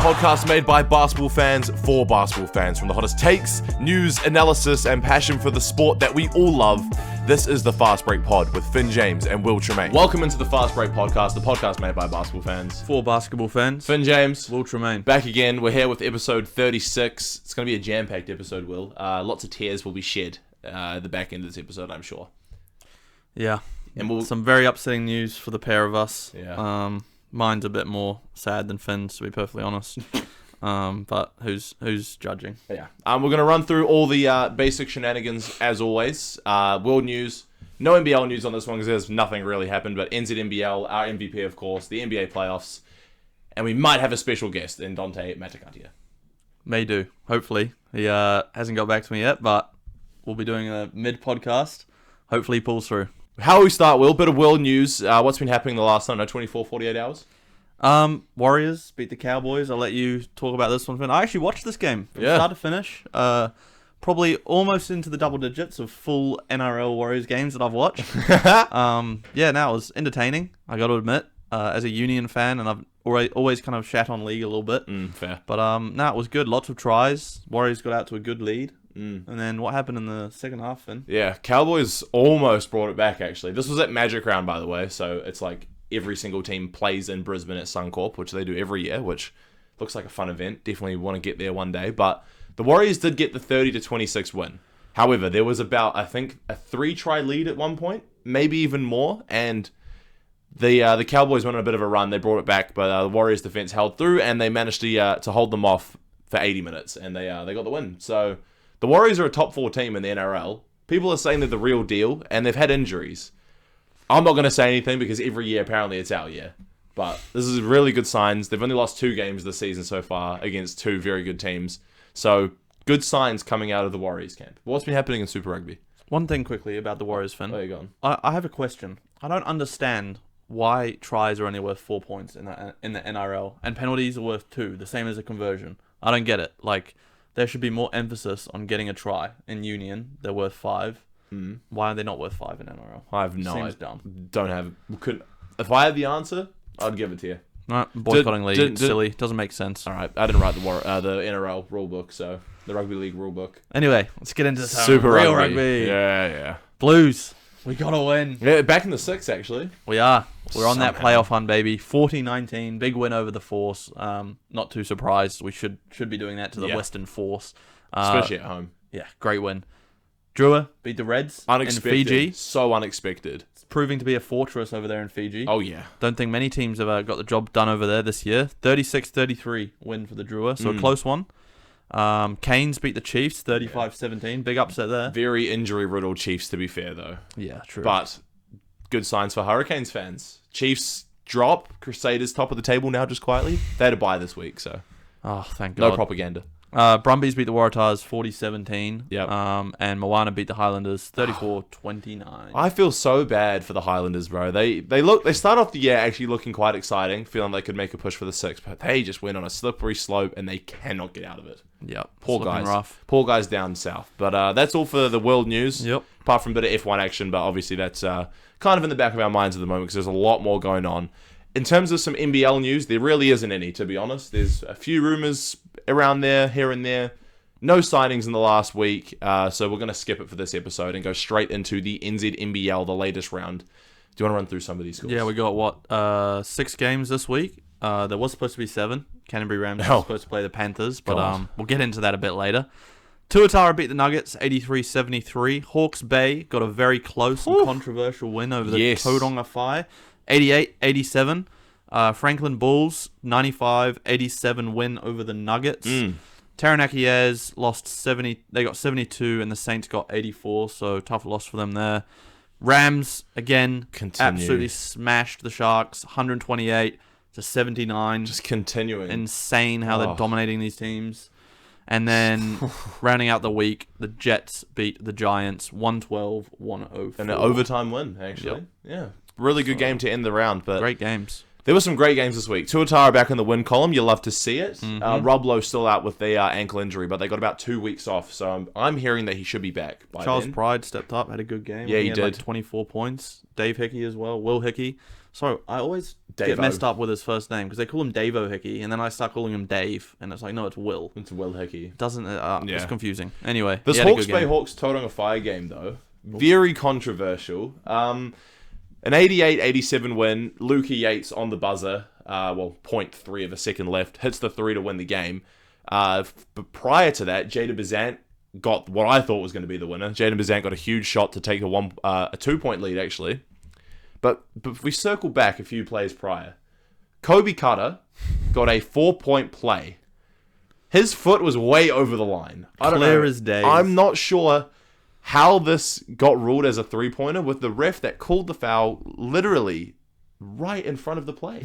podcast made by basketball fans for basketball fans. From the hottest takes, news, analysis, and passion for the sport that we all love, this is the Fast Break Pod with Finn James and Will Tremaine. Welcome into the Fast Break Podcast, the podcast made by basketball fans. For basketball fans. Finn James. Will Tremaine. Back again. We're here with episode 36. It's going to be a jam-packed episode, Will. Lots of tears will be shed at the back end of this episode, I'm sure. Yeah. And some very upsetting news for the pair of us. Yeah. Mine's a bit more sad than Finn's, to be perfectly honest. But who's judging? Yeah. We're going to run through all the basic shenanigans as always. World news. No NBL news on this one because there's nothing really happened, but NZNBL, our MVP, of course, the NBA playoffs, and we might have a special guest in Dante Matakatea. May do, hopefully. He hasn't got back to me yet, but we'll be doing a mid-podcast. Hopefully he pulls through. How will we start, Will? Bit of world news. What's been happening the last, 24, 48 hours? Warriors beat the Cowboys. I'll let you talk about this one, Finn. I actually watched this game from start to finish. Probably almost into the double digits of full NRL Warriors games that I've watched. It was entertaining, I got to admit, as a Union fan, and I've always kind of shat on league a little bit. Fair. But it was good. Lots of tries. Warriors got out to a good lead. And then what happened in the second half, Finn? Yeah, Cowboys almost brought it back, actually. This was at Magic Round, by the way, so it's like every single team plays in Brisbane at Suncorp, which they do every year, which looks like a fun event. Definitely want to get there one day. But the Warriors did get the 30-26 win. However, there was about, I think, a 3-try lead at one point, maybe even more, and the Cowboys went on a bit of a run. They brought it back, but the Warriors' defense held through, and they managed to hold them off for 80 minutes, and they got the win. So the Warriors are a top 4 team in the NRL. People are saying they're the real deal, and they've had injuries. I'm not going to say anything because every year, apparently, it's our year. But this is really good signs. They've only lost 2 games this season so far against 2 very good teams. So good signs coming out of the Warriors camp. What's been happening in Super Rugby? One thing quickly about the Warriors, Finn. Where are you going? I have a question. I don't understand why tries are only worth 4 points in the NRL and penalties are worth 2, the same as a conversion. I don't get it. Like, there should be more emphasis on getting a try. In Union, they're worth 5. Why are they not worth 5 in NRL? I have no idea. Seems dumb. Don't have. If I had the answer, I'd give it to you. Right, boycotting league, silly. Doesn't make sense. All right, I didn't write the NRL rulebook, so the Rugby League rulebook. Anyway, let's get into Super real rugby. Yeah. Blues, we gotta win. Yeah, back in the 6, actually. We are. We're on that playoff hunt, baby. 40-19, big win over the Force. Not too surprised. We should be doing that to the Western Force. Especially at home. Yeah, great win. Drua beat the Reds unexpected. in Fiji. So unexpected. It's proving to be a fortress over there in Fiji. Oh, yeah. Don't think many teams have got the job done over there this year. 36-33 win for the Drua, so a close one. Canes beat the Chiefs 35-17. Big upset there. Very injury-riddled Chiefs, to be fair, though. Yeah, true. But good signs for Hurricanes fans. Chiefs drop. Crusaders top of the table now, just quietly. They had a bye this week, so. Oh, thank God. No propaganda. Brumbies beat the Waratahs 40-17. Yep. And Moana beat the Highlanders 34-29. I feel so bad for the Highlanders, bro. They start off the year actually looking quite exciting, feeling they could make a push for the 6, but they just went on a slippery slope and they cannot get out of it. Yep. Poor guys. Rough. Poor guys down south. But that's all for the world news. Yep. Apart from a bit of F1 action, but obviously that's kind of in the back of our minds at the moment because there's a lot more going on. In terms of some NBL news, there really isn't any, to be honest. There's a few rumors around there, here and there. No signings in the last week, so we're going to skip it for this episode and go straight into the NZNBL, the latest round. Do you want to run through some of these scores? Yeah, we got, 6 games this week. There was supposed to be 7. Canterbury Rams were supposed to play the Panthers, but we'll get into that a bit later. Tuatara beat the Nuggets 83-73. Hawke's Bay got a very close and controversial win over the Tauranga Fire. 88-87. Franklin Bulls, 95-87 win over the Nuggets. Taranaki lost 70. They got 72, and the Saints got 84, so tough loss for them there. Rams, again, absolutely smashed the Sharks, 128-79. Just continuing. Insane how they're dominating these teams. And then, rounding out the week, the Jets beat the Giants 112-104. And an overtime win, actually. Yep. Yeah. Really good game to end the round. But great games. There were some great games this week. Tuatara back in the win column. You love to see it. Rob Lowe still out with the ankle injury, but they got about 2 weeks off. So I'm hearing that he should be back by Charles then. Pride stepped up, had a good game. Yeah, he did. Like 24 points. Dave Hickey as well. Will Hickey. So I always Dave-o. get messed up with his first name because they call him Davo Hickey, and then I start calling him Dave, and it's like, no, it's Will. It's Will Hickey. Doesn't It's confusing. Anyway, This he had a Hawke's good Bay game. Hawks Total Fire game, though, very controversial. An 88-87 win. Lukey Yates on the buzzer. 0.3 of a second left. Hits the 3 to win the game. But prior to that, Jada Bazant got what I thought was going to be the winner. Jada Bazant got a huge shot to take a 2-point lead, actually. But if we circle back a few plays prior, Kobe Cutter got a 4-point play. His foot was way over the line. I don't know. Clear as day. I'm not sure how this got ruled as a 3-pointer with the ref that called the foul literally right in front of the play.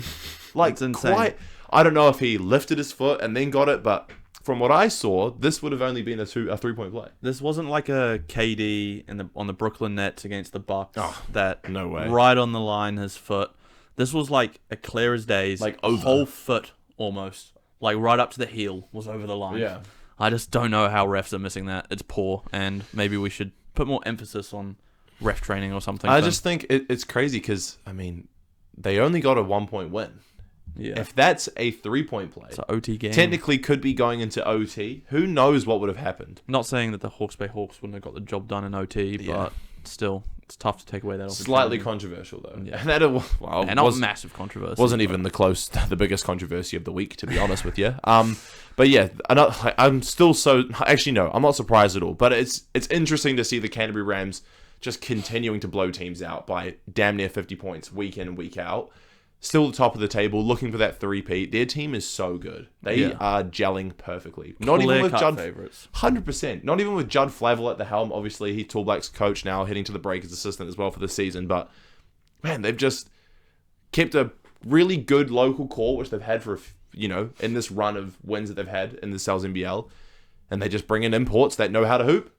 Like, it's insane. I don't know if he lifted his foot and then got it, but from what I saw, this would have only been a 3-point play. This wasn't like a KD on the Brooklyn Nets against the Bucks that no way. Right on the line, his foot. This was like a clear as days, like a whole foot almost, like right up to the heel was over the line. Yeah. I just don't know how refs are missing that. It's poor, and maybe we should put more emphasis on ref training or something. I just think it's crazy because, I mean, they only got a 1-point win. Yeah. If that's a 3-point play, it's an OT game. Technically could be going into OT. Who knows what would have happened? Not saying that the Hawke's Bay Hawks wouldn't have got the job done in OT, but still, it's tough to take away that opportunity. Slightly controversial, though. Yeah. And that, and not massive controversy. Wasn't even the biggest controversy of the week, to be honest with you. But yeah, I'm still actually, no, I'm not surprised at all. But it's interesting to see the Canterbury Rams just continuing to blow teams out by damn near 50 points week in and week out. Still at the top of the table, looking for that 3-peat. Their team is so good. They are gelling perfectly. Not even with Judd favorites. 100%. Not even with Judd Flavel at the helm. Obviously, he's Tall Black's coach now, heading to the Breakers assistant as well for the season. But, man, they've just kept a really good local core, which they've had for, in this run of wins that they've had in the Sal's NBL. And they just bring in imports that know how to hoop.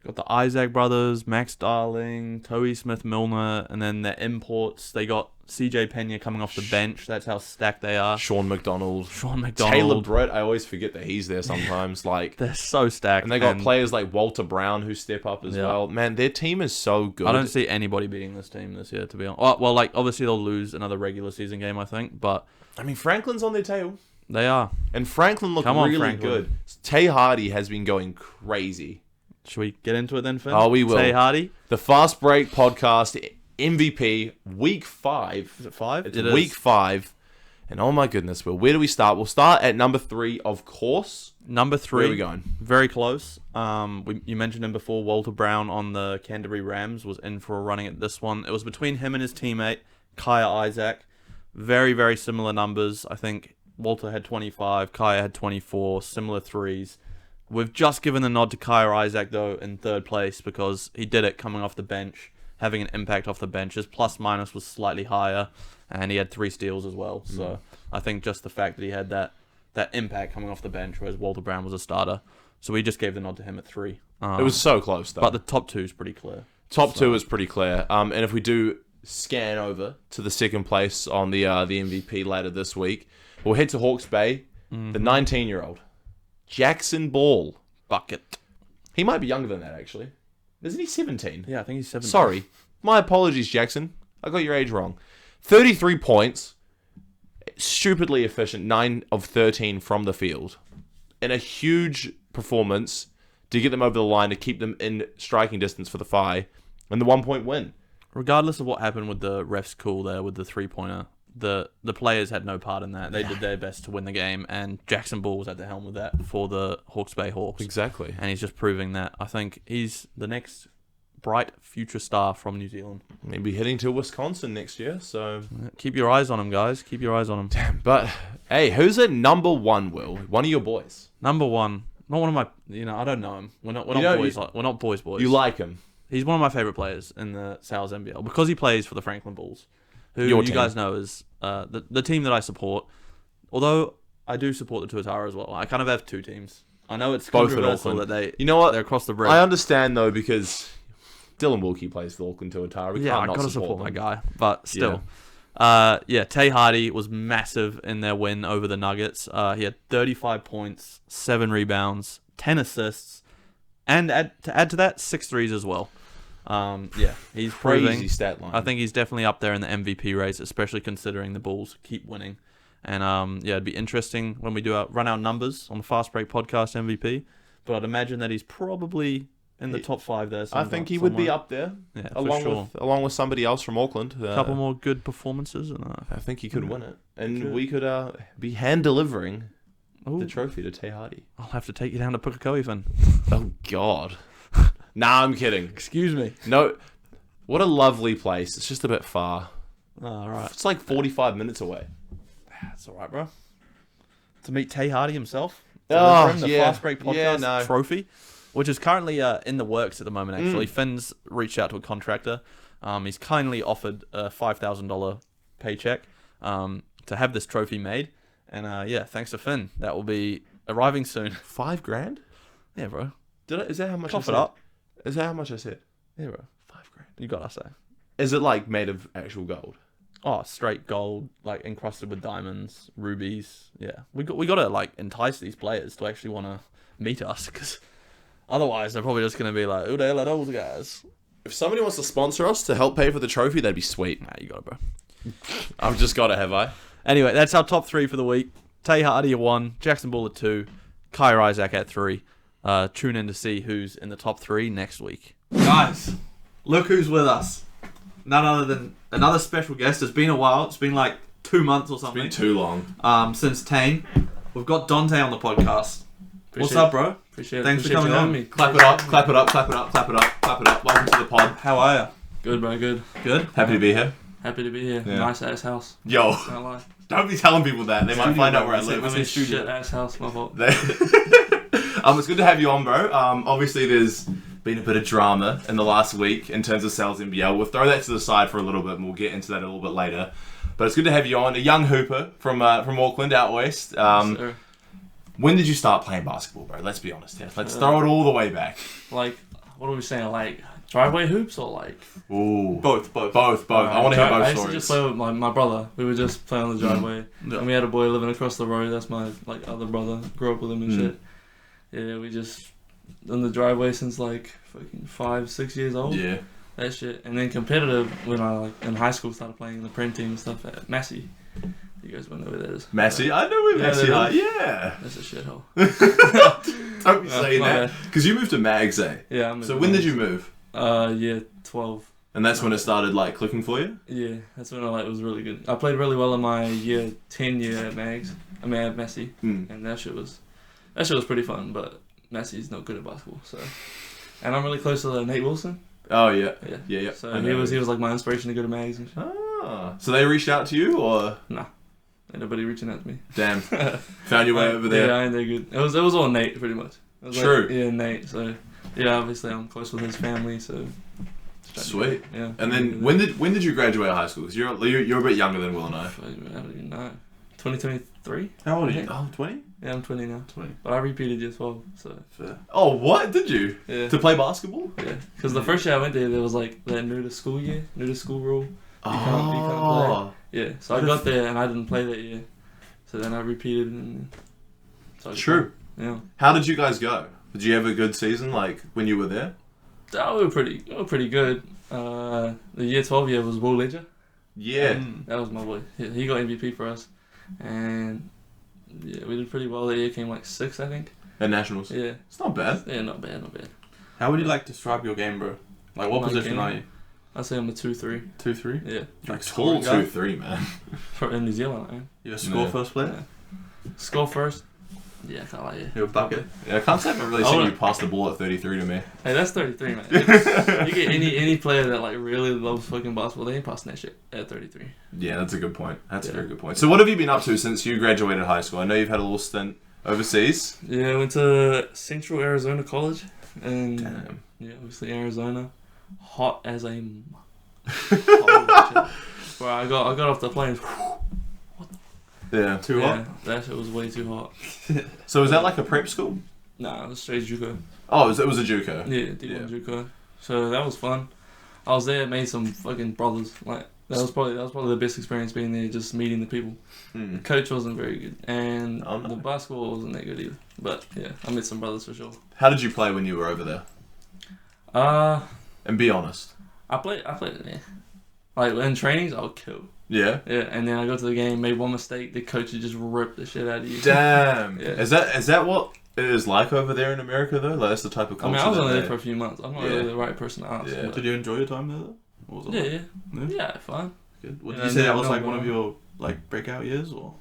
Got the Isaac brothers, Max Darling, Toey Smith-Milner, and then their imports. They got CJ Pena coming off the bench. That's how stacked they are. Sean McDonald. Taylor Britt. I always forget that he's there sometimes. They're so stacked. And they got players like Walter Brown who step up as well. Man, their team is so good. I don't see anybody beating this team this year, to be honest. Well, obviously they'll lose another regular season game, I think, but... I mean, Franklin's on their tail. They are. And Franklin looked really good. Tay Hardy has been going crazy. Should we get into it then, Finn? Oh, we will. Tay Hardy. The Fast Break Podcast MVP, week 5. Is it 5? It's week 5. And oh my goodness, Will, where do we start? We'll start at number 3, of course. Number 3. Where are we going? Very close. You mentioned him before. Walter Brown on the Canterbury Rams was in for a running at this one. It was between him and his teammate, Kaya Isaac. Very, very similar numbers. I think Walter had 25, Kaya had 24, similar threes. We've just given the nod to Kaya Isaac, though, in third place because he did it coming off the bench, having an impact off the bench. His plus-minus was slightly higher, and he had 3 steals as well. So I think just the fact that he had that impact coming off the bench, whereas Walter Brown was a starter. So we just gave the nod to him at 3. It was so close, though. But the top 2 is pretty clear. Top 2 is pretty clear. And if we do scan over to the second place on the MVP ladder this week, we'll head to Hawke's Bay, the 19-year-old. Jackson Ball. Bucket. He might be younger than that, actually. Isn't he 17? Yeah, I think he's 17. Sorry. My apologies, Jackson. I got your age wrong. 33 points. Stupidly efficient. 9 of 13 from the field. And a huge performance to get them over the line, to keep them in striking distance for the Phi. And the 1-point win. Regardless of what happened with the ref's call there with the 3-pointer, the players had no part in that. They did their best to win the game, and Jackson Ball was at the helm of that for the Hawke's Bay Hawks. Exactly. And he's just proving that. I think he's the next bright future star from New Zealand. Maybe heading to Wisconsin next year, so... Keep your eyes on him, guys. Keep your eyes on him. Damn, but, hey, who's at number 1, Will? One of your boys. Number 1. Not one of my... I don't know him. We're not boys. We're not boys. You like him? He's one of my favorite players in the Sal's NBL because he plays for the Franklin Bulls, who Your you team. guys know is the team that I support. Although I do support the Tuatara as well. I kind of have 2 teams. I know it's Both controversial at that You know what? they're across the bridge. I understand, though, because Dylan Wilkie plays for Auckland Tuatara. We yeah, can't I not gotta support my them. guy, but still. Tay Hardy was massive in their win over the Nuggets. He had 35 points, 7 rebounds, 10 assists, and to add to that, 6 threes as well. Yeah, he's Crazy proving. stat line. I think he's definitely up there in the MVP race, especially considering the Bulls keep winning. And yeah, it'd be interesting when we run our numbers on the Fast Break Podcast MVP. But I'd imagine that he's probably in the top 5 there. I think he would be up there. Yeah, along with somebody else from Auckland. A couple more good performances. And, I think he could win it. And we could be hand delivering the trophy to Te Hardy. I'll have to take you down to Pukekohe, Finn. Oh, God. Nah, I'm kidding. Excuse me. No. What a lovely place. It's just a bit far. Oh, all right. It's like 45 minutes away. That's all right, bro. To meet Te Hardy himself. The Fast Break Podcast trophy, which is currently in the works at the moment, actually. Finn's reached out to a contractor. He's kindly offered a $5,000 paycheck to have this trophy made. And yeah, thanks to Finn. That will be arriving soon. $5,000? Yeah, bro. Is that how much Cough I said? it up. Is that how much I said? Yeah, bro. $5,000. You gotta say. Is it like made of actual gold? Oh, straight gold, like encrusted with diamonds, rubies. Yeah, we got to like entice these players to actually want to meet us, because otherwise they're probably just gonna be like, "Who the hell are those guys?" If somebody wants to sponsor us to help pay for the trophy, that'd be sweet. Nah, you got it, bro. I've just got it, have I? Anyway, that's our top 3 for the week. Te Hardy at 1, Jackson Bull at 2, Kai Isaac at 3. Tune in to see who's in the top 3 next week. Guys, look who's with us. None other than another special guest. It's been a while. It's been like 2 months or something. It's been too long. Since Tane. We've got Dante on the podcast. What's up, bro? Appreciate it. Thanks for coming on. Me. Clap it up, clap it up, clap it up, clap it up, clap it up. Welcome to the pod. How are you? Good, bro. Good. Good? Happy to be here. Happy to be here. Yeah. Nice ass house. Yo, Can't lie. don't be telling people that. They might find out where I live. I mean, shit ass house. My fault. It's good to have you on, bro. Obviously, there's been a bit of drama in the last week in terms of Sal's NBL. We'll throw that to the side for a little bit, and we'll get into that a little bit later. But it's good to have you on, a young hooper from Auckland out west. When did you start playing basketball, bro? Let's be honest here. Let's throw it all the way back. Like, what are we saying? Like driveway hoops or like? Ooh, Both. I want to hear both I used stories. to just play with my brother. We would just play on the driveway, and we had a boy living across the road. That's my like other brother. Grew up with him and shit. Yeah, we just in the driveway since like fucking 5-6 years old. Yeah. That shit. And then competitive when I like in high school started playing in the prem team and stuff at Massey. You guys won't know where that is. Massey? I know where Massey are. Yeah. That's a shithole. Don't be saying that. Because you moved to Mags, eh? Yeah. So when did you move? Year 12. And that's when it started like clicking for you? Yeah, that's when I like was really good. I played really well in my year 10 year at Mags. I mean at Massey. And that shit was pretty fun, but Massey's not good at basketball, so. And I'm really close to Nate Wilson. Oh yeah. Yeah. Yeah. So he was like my inspiration to go to Mags and shit. Ah. So they reached out to you or? Nah. Ain't nobody reaching out to me. Damn. Found your way over there. Yeah, I ain't that good. It was all Nate pretty much. It was True. Like, yeah, Nate. So yeah, obviously I'm close with his family, so. Sweet. Yeah. And then when did you graduate high school? Because you're a bit younger than Will and I. I don't even know. 2023. How old are you? Oh, 20? Yeah, I'm 20 now. 20. But I repeated year 12, so. Fair. Oh, what? Did you? Yeah. To play basketball? Yeah. Because the first year I went there was like that new to school rule. You can't play. Yeah. So I got there and I didn't play that year. So then I repeated and. So True. Yeah. How did you guys go? Did you have a good season like when you were there? We were pretty good. The year 12 year was Will Ledger. Yeah. That was my boy. He got MVP for us. And yeah, we did pretty well that year. Came like 6th, I think. At Nationals? Yeah. It's not bad. Yeah, not bad. How would you like to describe your game, bro? Like, what position are you? I'd say I'm a 2-3. 2-3? Yeah. Like tall 2-3, man. In New Zealand, I am. You a score first player? Yeah. Score first? Yeah, I can't lie, yeah. You're a bucket? Yeah, I can't say I've really seen you pass the ball at 33 to me. Hey, that's 33, man. You get any player that like really loves fucking basketball, they ain't passing that shit at 33. Yeah, that's a good point. That's a very good point. So what have you been up to since you graduated high school? I know you've had a little stint overseas. Yeah, I went to Central Arizona College. And Damn. yeah, obviously Arizona. Hot as a... Bro, I got off the plane. Yeah. Too hot? That shit was way too hot. So was that like a prep school? Nah, it was straight JUCO. Oh, it was a JUCO. Yeah, D1 JUCO. So that was fun. I was there, made some fucking brothers. Like that was probably the best experience being there, just meeting the people. The coach wasn't very good, and the basketball wasn't that good either. But yeah, I met some brothers for sure. How did you play when you were over there? And be honest. I played yeah. Like in trainings, I'll kill. Yeah? Yeah, and then I go to the game, made one mistake, the coach would just rip the shit out of you. Damn. Yeah. Is that what it is like over there in America, though? Like, that's the type of culture. I was only there for a few months. I'm not Yeah. really the right person to ask. Yeah. But Did you enjoy your time there, though? What was it like? Yeah, fine. Good. What, Yeah, did you say that was no, like no, one of no. your like breakout years, or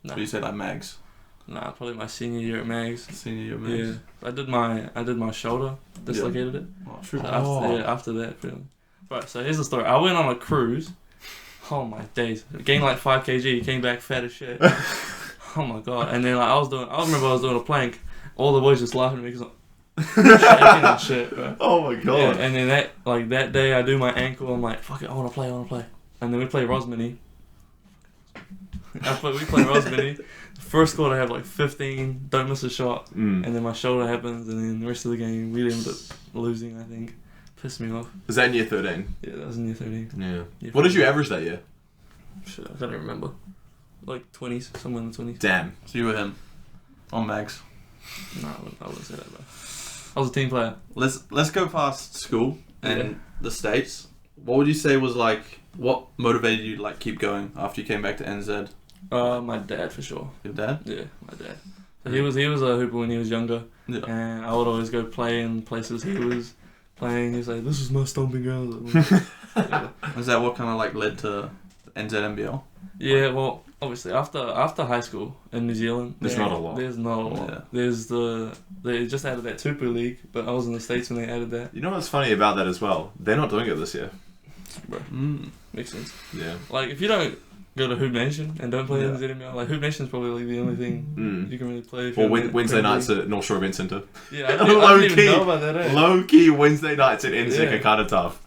Nah. did you say like Mags? Nah, probably my senior year at Mags. Senior year Mags? Yeah, I did my shoulder, dislocated it. Oh, true. So after that, really. Right, so here's the story. I went on a cruise. Oh my days! Gained like 5 kg. Came back fat as shit. Oh my god! And then like I remember I was doing a plank. All the boys just laughing at me because I'm shaking and shit, bro. Oh my god. Yeah, and then that day I do my ankle. I'm like, fuck it, I want to play. And then we play Rosmini. We play Rosmini. The first quarter I have like 15. Don't miss a shot. And then my shoulder happens, and then the rest of the game we ended up losing. I think. Pissed me off. Is that in year 13? Yeah, that was in year 13. Yeah. What did you average that year? Shit, I can't even remember. Like 20s, somewhere in the 20s. Damn. So you were him on Mags. Nah, I wouldn't say that, bro. I was a team player. Let's go past school and the States. What would you say was like what motivated you to like keep going after you came back to NZ? My dad for sure. Your dad? Yeah, my dad. So he was a hooper when he was younger, and I would always go play in places he was playing. He was like, "This is my stomping ground." Yeah. Is that what kind of like led to NZNBL? Yeah, well, obviously after high school in New Zealand, There's not a lot. There's not a lot. Yeah. They just added that Tupu League, but I was in the States when they added that. You know what's funny about that as well? They're not doing it this year. Bro, makes sense. Yeah. Like if you don't go to Hoop Nation and don't play in the NZNBL, like Hoop Nation's probably like the only thing you can really play. Or Wednesday nights at North Shore Event Centre. Yeah, I didn't even know about that. Eh? Low key Wednesday nights at NSEC are kind of tough.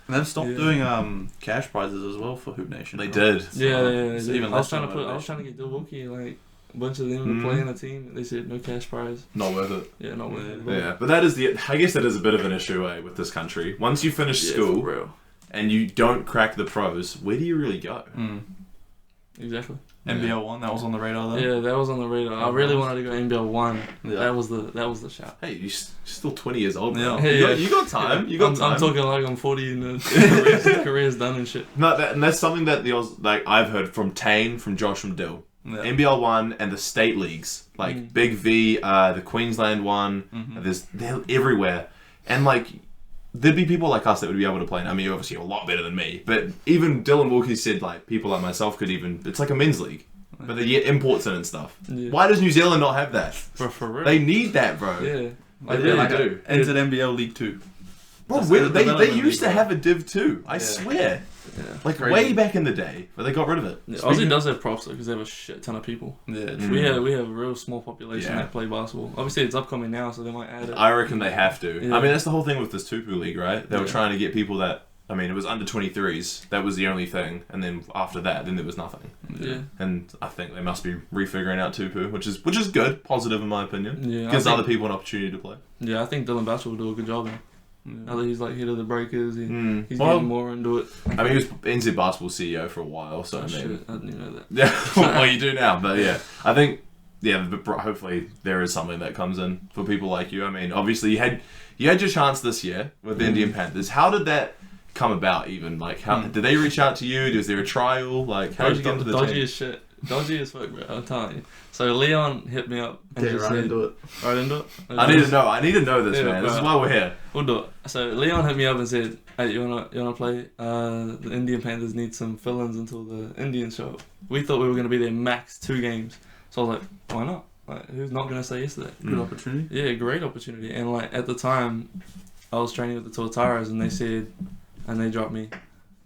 And they've stopped doing cash prizes as well for Hoop Nation. They did. So Yeah. even I was less trying to get Dilwookie, like a bunch of them to play in a team. They said no cash prize. Not worth it. Yeah, not worth it. Yeah, but that is I guess that is a bit of an issue with this country. Once you finish school for real. and you don't crack the pros, where do you really go? Exactly. NBL 1, that was on the radar though. Yeah, that was on the radar. I really wanted to go NBL 1. Yeah. That was the shout. Hey, you're still 20 years old. Yeah. Man. You got time. You got time. I'm talking like I'm 40 and the career's done and shit. No, and that's something that I've heard from Tane, from Josh, from Dill. Yeah. NBL 1 and the state leagues, like Big V, the Queensland one. They're everywhere, and like there'd be people like us that would be able to play. I mean, obviously a lot better than me, but even Dylan Wilkie said like people like myself could even. It's like a men's league, but they get imports in and stuff. Yeah. Why does New Zealand not have that? For real. They need that, bro. Yeah. They really do. NZNBL League 2. Bro, they used to have a Div 2. I swear. Yeah. Like Crazy. way back in the day, but they got rid of it. Yeah, Aussie does have props though, because they have a shit ton of people. Yeah. We have a real small population that play basketball. Obviously, it's upcoming now, so they might add it. I reckon they have to. Yeah. I mean, that's the whole thing with this Tupu League, right? They were trying to get people that. I mean, it was under 23s. That was the only thing, and then after that, then there was nothing. Yeah. And I think they must be refiguring out Tupu, which is good, positive in my opinion. Yeah. Gives other people an opportunity to play. Yeah, I think Dylan Batchel will do a good job now. Now that he's like head of the breakers, he's Well, getting more into it. I mean, he was NZ Basketball CEO for a while, so I mean, Shit, I didn't even know that. yeah, well, you do now, but yeah, I think, yeah, but hopefully there is something that comes in for people like you. I mean, obviously you had your chance this year with the Indian Panthers. How did that come about? Even like, how did they reach out to you? Was there a trial? Like, how did you get into the dodgy team? as shit? Dodgy as fuck, bro. I'm telling you. So Leon hit me up and Get just right said, into it. right into it. I need to know this, Yeah, man. This is bro. why we're here. We'll do it. So Leon hit me up and said, "Hey, you wanna play? The Indian Panthers need some fill-ins until the Indians show up. We thought we were gonna be there max 2 games. So I was like, why not? Like, who's not gonna say yes to that? Good opportunity. Yeah, great opportunity. And like at the time, I was training with the Tortaras, and they dropped me.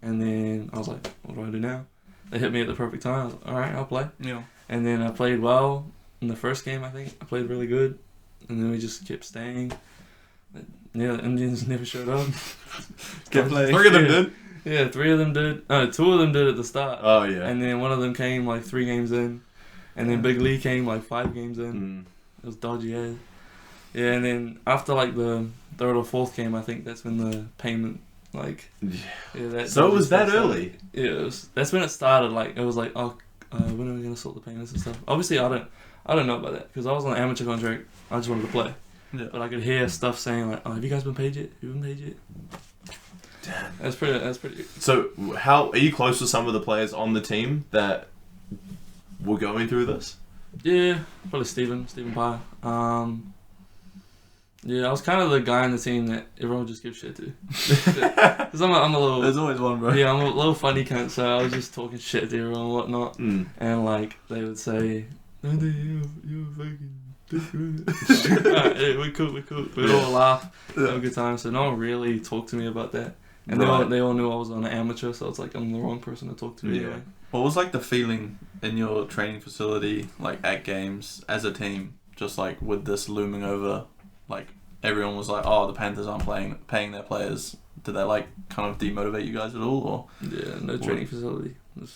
And then I was like, what do I do now? They hit me at the perfect time. I was like, all right, I'll play. Yeah. And then I played well in the first game. I think I played really good. And then we just kept staying. But, yeah, the Indians never showed up. Kept playing. 3 of them did. Yeah, 3 of them did. No, 2 of them did at the start. Oh yeah. And then one of them came like 3 games in. And then Big Lee came like 5 games in. It was dodgy as. Yeah, and then after like the 3rd or 4th game, I think that's when the payment So it was that early. Yeah, that's when it started. Like it was like, oh, when are we gonna sort the payments and stuff? Obviously, I don't know about that because I was on an amateur contract. I just wanted to play. Yeah. But I could hear stuff saying like, oh, have you guys been paid yet? Have you been paid yet? Damn. That's pretty. So, how are you close to some of the players on the team that were going through this? Yeah, probably Stephen Pye. Yeah, I was kind of the guy on the team that everyone would just give shit to. Because I'm a little... There's always one, bro. Yeah, I'm a little funny cunt, so I was just talking shit to everyone and whatnot. And, like, they would say, Dante, you're fucking dick. Alright, yeah, we're cool. We'd all laugh, have a good time. So no one really talked to me about that. And they all knew I was an amateur, so it's like I'm the wrong person to talk to anyway. What was like the feeling in your training facility, like at games, as a team, just like with this looming over, like everyone was like, oh, the Panthers aren't paying their players. Did that like kind of demotivate you guys at all? Or? Yeah, no training facility. We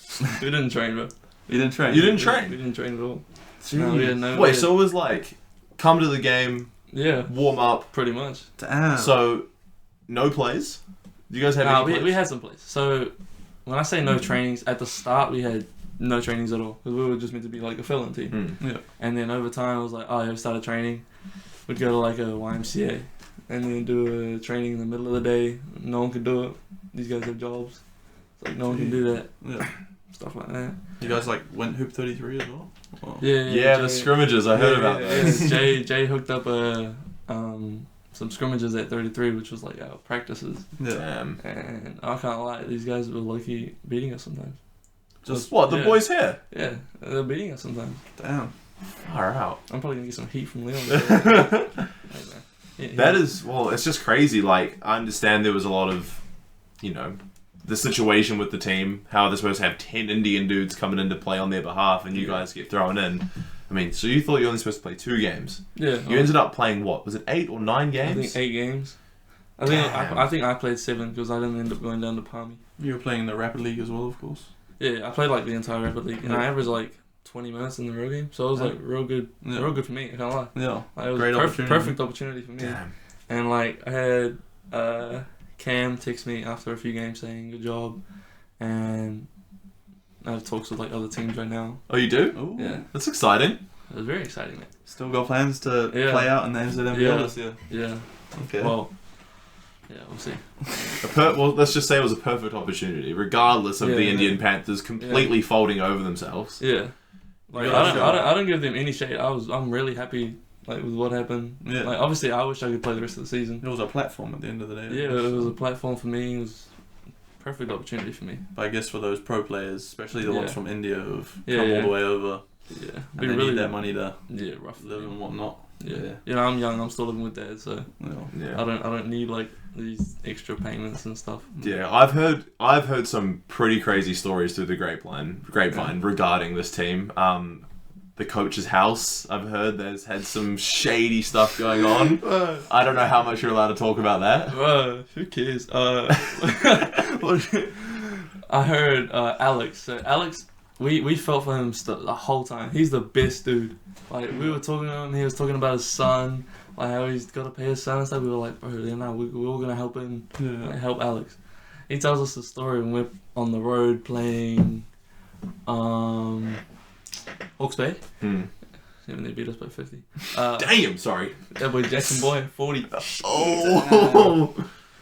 didn't train, bro. You didn't train? You didn't train? We didn't train at all. No, we had no. Wait, so it was like, come to the game, warm up. Pretty much. Damn. So, no plays? Do you guys have any plays? We had some plays. So, when I say no trainings, at the start we had no trainings at all. Because we were just meant to be like a fill-in team. Yeah. And then over time I was like, oh, yeah, we started training. We'd go to like a YMCA. And then do a training in the middle of the day. No one could do it. These guys have jobs. It's like no one can do that. Yeah. Stuff like that. You guys like went Hoop 33 as well? Or? Yeah, the scrimmages. I heard about those. Jay hooked up some scrimmages at 33, which was like our practices. Yeah. Damn. And I can't lie, these guys were lucky beating us sometimes. Just what? The boys here? Yeah, they're beating us sometimes. Damn. Far out. I'm probably gonna get some heat from Leon. That is, well, it's just crazy. Like, I understand there was a lot of, the situation with the team, how they're supposed to have 10 Indian dudes coming in to play on their behalf, and you guys get thrown in. I mean, so you thought you were only supposed to play 2 games. Yeah. You ended up playing what? Was it 8 or 9 games? I think 8 games. I think I played 7 because I didn't end up going down to Palmy. You were playing in the Rapid League as well, of course. Yeah, I played like the entire Rapid League, and I averaged like 20 minutes in the real game, so it was like real good for me. I can't lie. Yeah, like, it was perfect opportunity for me. Damn. And like I had Cam text me after a few games saying good job, and I have talks with like other teams right now. Oh, you do? Ooh. Yeah, that's exciting. It was very exciting, man. Still got plans to play out in the NZMBL this year? Yeah. Okay. Well, yeah, we'll see. Well, let's just say it was a perfect opportunity, regardless of the Indian Panthers completely folding over themselves. Yeah. Like I don't give them any shade. I'm really happy like with what happened. Yeah. Like obviously I wish I could play the rest of the season. It was a platform at the end of the day. Yeah, it was a platform for me. It was a perfect opportunity for me. But I guess for those pro players, especially the ones from India who've come all the way over. Yeah. And they need that money to roughly live and whatnot. Yeah. I'm young. I'm still living with Dad, so I don't need like these extra payments and stuff. Yeah, I've heard some pretty crazy stories through the grapevine regarding this team. The coach's house, I've heard, there's had some shady stuff going on. I don't know how much you're allowed to talk about that. Who cares? I heard Alex. So Alex, we felt for him the whole time. He's the best dude. Like we were talking to him, he was talking about his son, like how he's got to pay his son and stuff. We were like, bro, we're all gonna help him, help Alex. He tells us the story when we're on the road playing, Hawke's Bay. Even they beat us by 50. Damn, sorry. That boy Jackson Boy, 40. Oh,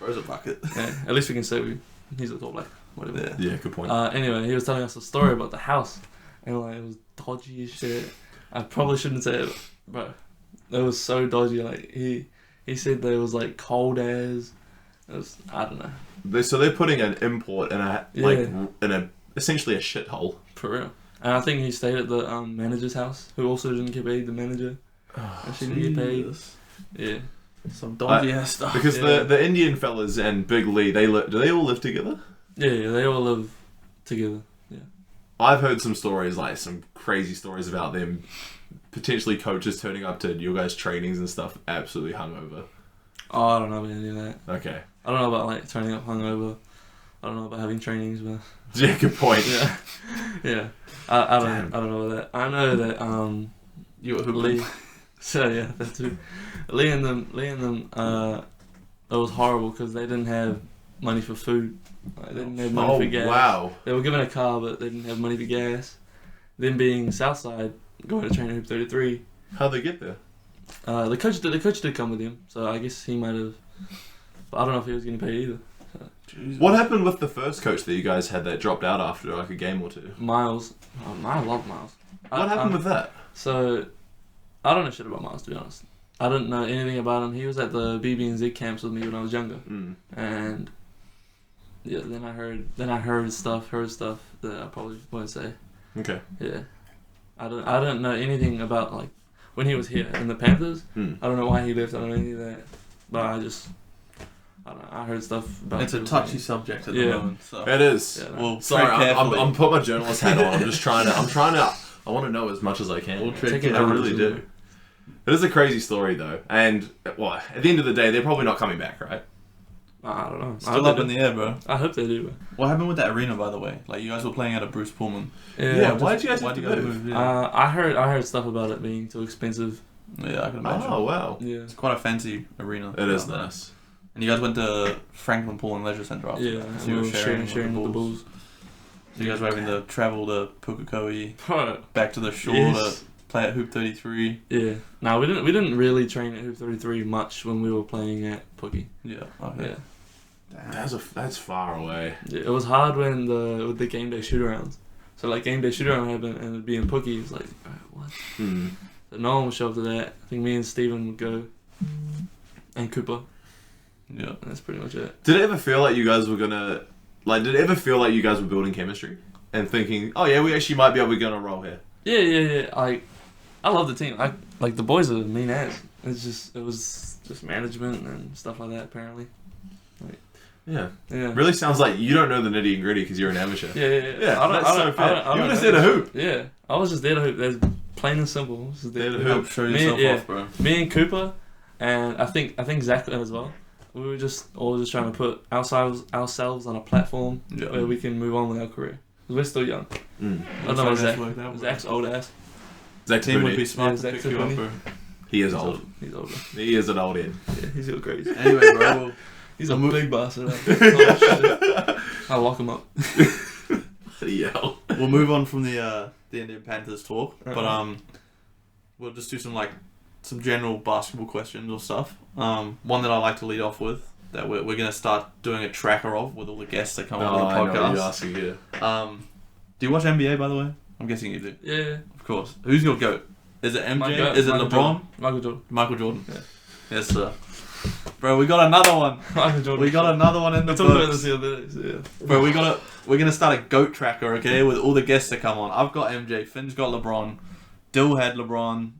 where's a bucket? Yeah, at least we can say he's a top black. Whatever. Yeah, good point. Anyway, he was telling us a story about the house, and like it was dodgy as shit. I probably shouldn't say it, but it was so dodgy. Like he said that it was like cold as. It was, I don't know. So they're putting an import in a essentially a shithole. For real. And I think he stayed at the manager's house, who also didn't get paid. The manager, and she didn't get paid. Yeah. Some dodgy ass stuff. Because the Indian fellas and Big Lee, do they all live together? Yeah, they all live together. Yeah. I've heard some stories, like some crazy stories about them, potentially coaches turning up to your guys' trainings and stuff, absolutely hungover. Oh, I don't know about any of that. Okay. I don't know about like turning up hungover. I don't know about having trainings, but yeah, good point. Yeah. I don't know about that. I know that you were Lee. So yeah, that too. Lee and them. It was horrible because they didn't have money for food. Like, they didn't have money for gas. Wow. They were given a car, but they didn't have money for gas. Them being Southside, going to train at Hoop 33. How'd they get there? The coach did come with him, so I guess he might have. But I don't know if he was getting paid either. What happened with the first coach that you guys had that dropped out after like a game or two? Miles. I love Miles. What happened with that? So, I don't know shit about Miles, to be honest. I didn't know anything about him. He was at the BB&Z camps with me when I was younger. And yeah, then I heard stuff that I probably won't say. Okay. Yeah. I don't know anything about like when he was here in the Panthers. I don't know why he left. I don't know any of that. But I don't know. I heard stuff about. It's a touchy subject at the moment. So. It is. Yeah, no. Well, sorry, I'm putting my journalist hat on. I'm trying to. I want to know as much as I can. I really do. It is a crazy story though, and well, at the end of the day, they're probably not coming back, right? I don't know. Still up in the air, bro. I hope they do. Bro. What happened with that arena, by the way? Like you guys were playing at a Bruce Pullman. Yeah. Why did you guys move? Yeah. I heard stuff about it being too expensive. Yeah, I can imagine. Oh wow. Yeah. It's quite a fancy arena. It is nice. And you guys went to Franklin Pool and Leisure Centre after. Yeah. So you were sharing with the Bulls. So you guys were having to travel to Pukekohe, back to the shore to play at Hoop 33. Yeah. No, we didn't really train at Hoop 33 much when we were playing at Pookie. Yeah. Okay. Yeah. That's far away. Yeah, it was hard with the game day shoot-arounds. So like game day shoot-around happened and it'd be in Pookie. It's like, alright, what? So no one would show up to that. I think me and Steven would go. And Cooper. Yeah. And that's pretty much it. Did it ever feel like you guys were gonna... Like, did it ever feel like you guys were building chemistry? And thinking, oh yeah, we actually might be able to get on a roll here? Yeah. I love the team. Like the boys are mean ass. It was just management and stuff like that apparently. Yeah. Yeah. Really sounds like you don't know the nitty and gritty because you're an amateur. Yeah. That's so fair. You were just there to hoop. Yeah. I was just there to hoop. That's plain and simple. Just there to hoop. Show yourself off, bro. Me and Cooper, and I think Zach as well. We were all just trying to put ourselves on a platform where we can move on with our career. Because we're still young. I don't know Zach. Zach's old ass. Zach's team would be smart to pick you up, bro. He is old. He's older. He is an old head. Yeah, he's got crazy. Anyway, bro. He's a big bastard. I'll lock him up. Yeah. We'll move on from the Indian Panthers talk, but we'll just do some general basketball questions or stuff. One that I like to lead off with that we're gonna start doing a tracker of with all the guests that come on the podcast. I know you're asking here. Do you watch NBA, by the way? I'm guessing you do. Yeah. Of course. Who's your GOAT? Is it MJ? GOAT, is it Michael LeBron? Jordan. Michael Jordan. Yeah. Yes, sir. Bro, we got another one. Michael Jordan. We got another one in the books. We talked about books. this the other day, so yeah. Bro, we're gonna start a GOAT tracker, okay, with all the guests that come on. I've got MJ, Finn's got LeBron, Dill had LeBron,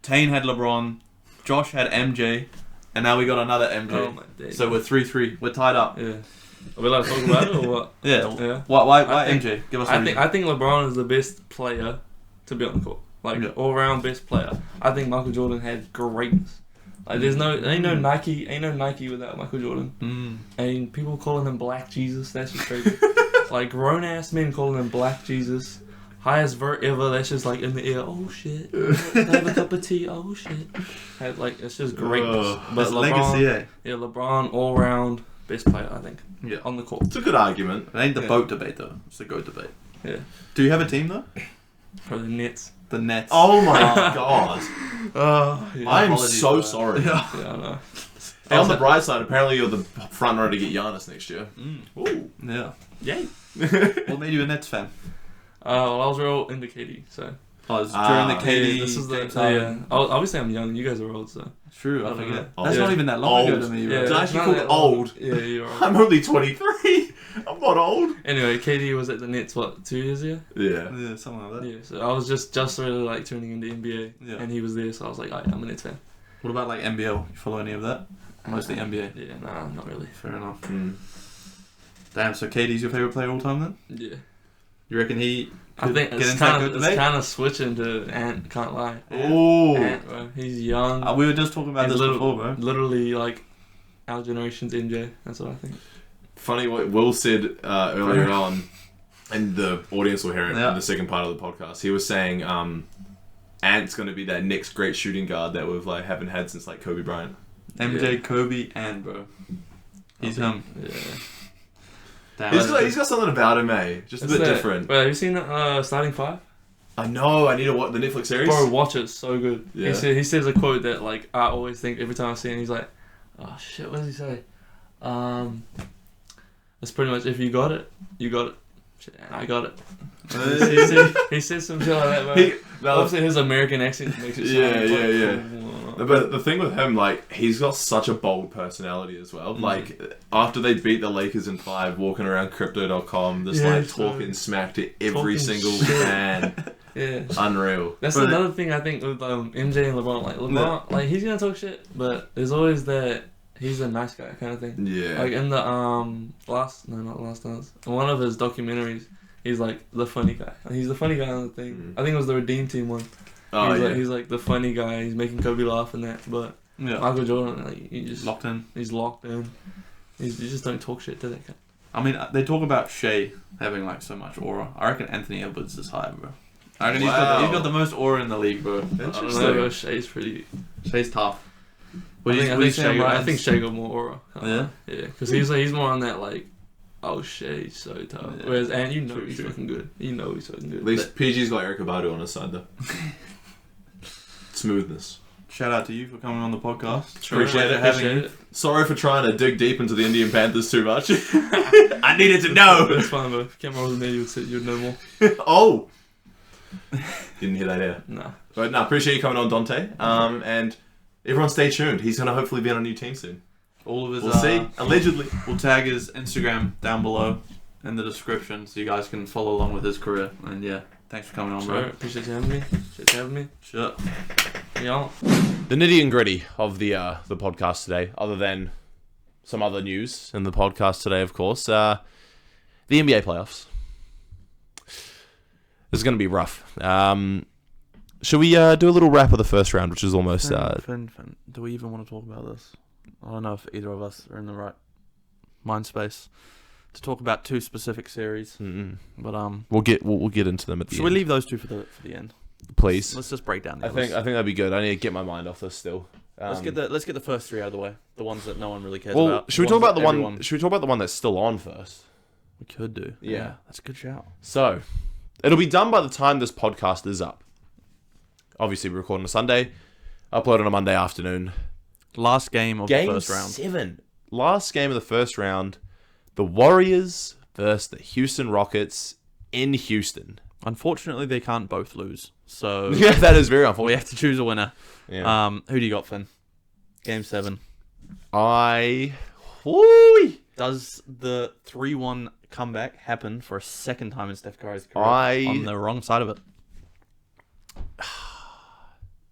Tane had LeBron, Josh had MJ, and now we got another MJ. Oh my days. So we're 3-3. We're tied up. Yeah. Are we allowed to talk about it or what? Yeah. Why MJ? Give us a reason. I think LeBron is the best player to be on the court. All round best player. I think Michael Jordan had greatness. Like ain't no Nike without Michael Jordan. And people calling him Black Jesus, that's just crazy. Like grown ass men calling him Black Jesus. Highest vert ever, that's just like in the air, oh shit. Have a cup of tea, oh shit. It's just greatness. But it's LeBron, legacy, eh? Yeah, LeBron all round best player, I think. Yeah. On the court. It's a good argument. It ain't the boat debate though. It's the GOAT debate. Yeah. Do you have a team though? For the Nets. The Nets. Oh my god. Yeah. I am so sorry. Yeah, I know. Hey, on the bright side, apparently you're the front runner to get Giannis next year. Ooh. Yeah. Yay. What made you a Nets fan? Well, I was real into KD, so. Oh, it's during the KD. Yeah, this is the time. yeah. Obviously, I'm young. You guys are old, so. True, I I don't forget. know. That's Yeah. not even that long ago Old. to me, Yeah, bro. Did I actually not call that it old? Yeah, you're old. I'm only 23. I'm not old. Anyway, KD was at the Nets, 2 years ago? Yeah. Yeah, something like that. Yeah, so I was just really tuning into NBA, Yeah. and he was there, so I was like, I'm a Nets fan. What about NBL? You follow any of that? Mostly NBA. Yeah, nah, not really. Fair enough. Damn, so KD's your favourite player all time then? Yeah. You reckon he I think get it's into that kind GOAT of debate? switching to Ant, can't lie. Oh. Ant, bro. He's young. We were just talking about He's this before, bro. Literally, like, our generation's MJ. That's what I think. Funny what Will said earlier on, and the audience will hear it in the second part of the podcast. He was saying Ant's going to be that next great shooting guard that we've haven't had since Kobe Bryant. MJ, Kobe, and bro. He's him. Yeah. Damn. He's got something about him, eh? Just a bit different. Wait, have you seen Starting Five? I know. I need to watch the Netflix series. Bro, watch it. It's so good. Yeah. He says a quote that I always think every time I see him. He's like, oh shit, what does he say? It's pretty much, if you got it, you got it. Shit, and I got it. He said some shit like that, bro. Obviously, his American accent makes it sound yeah. But the thing with him, like, he's got such a bold personality as well. Like, after they beat the Lakers in 5, walking around crypto.com, just talking smack to every single fan. Yeah. Unreal. That's another thing I think with MJ and LeBron. Like, LeBron, like, he's gonna talk shit, but there's always that he's a nice guy kind of thing. Yeah. Like, in the, not Last Dance, in one of his documentaries, he's like the funny guy. He's the funny guy on the thing. I think it was the Redeem Team one. Oh, He's like the funny guy. He's making Kobe laugh and that. But Michael Jordan, like, he just locked in. He's locked in. You just don't talk shit to that guy. I mean, they talk about Shea having like so much aura. I reckon Anthony Edwards is higher, bro. I reckon he's got the most aura in the league, bro. I don't know, Shea's tough. I think Shea got more aura. Yeah? Yeah, because he's more on that, like, oh, Shea's so tough. Yeah. Whereas, and he's fucking good. He's fucking good. At least PG's got Eric Abadu on his side, though. Smoothness. Shout out to you for coming on the podcast. Appreciate it. Sorry for trying to dig deep into the Indian Panthers too much. I needed to know. That's fine, bro. If Cameron wasn't there, you'd know more. Oh! Didn't hear that here. Nah. But no, appreciate you coming on, Dante. And everyone stay tuned. He's going to hopefully be on a new team soon. All of his, we'll see. Allegedly. We'll tag his Instagram down below in the description so you guys can follow along with his career. And yeah, thanks for coming on, bro. Appreciate you having me. Sure. Yeah. The nitty and gritty of the podcast today, other than some other news in the podcast today, of course, the NBA playoffs. This is going to be rough. Should we do a little wrap of the first round, which is almost... Finn, do we even want to talk about this? I don't know if either of us are in the right mind space to talk about two specific series. But we'll get into them at the end. Should we leave those two for the end? Please. Let's just break down. I think that'd be good. I need to get my mind off this still. Let's get the first three out of the way. The ones that no one really cares about. Well, should we talk about the one? Should we talk about the one that's still on first? We could do. Yeah, that's a good shout. So, it'll be done by the time this podcast is up. Obviously, we're recording on a Sunday. Upload on a Monday afternoon. Last game of the first round. Game 7. Last game of the first round. The Warriors versus the Houston Rockets in Houston. Unfortunately, they can't both lose. So yeah, that is very unfortunate. We have to choose a winner. Yeah. Who do you got, Finn? Game 7. Does the 3-1 comeback happen for a second time in Steph Curry's career on the wrong side of it?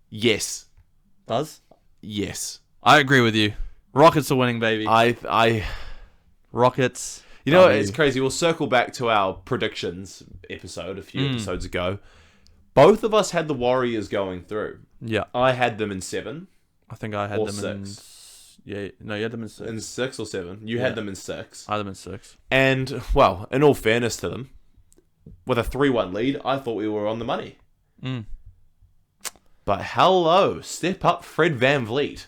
Yes. Does? Yes. I agree with you. Rockets are winning, baby. Rockets. You know, it's crazy. We'll circle back to our predictions episode a few episodes ago. Both of us had the Warriors going through. Yeah. I had them in 7. I think I had them 6. You had them in 6. In 6 or 7. You had them in 6. I had them in 6. And, well, in all fairness to them, with a 3-1 lead, I thought we were on the money. But hello, step up Fred VanVleet.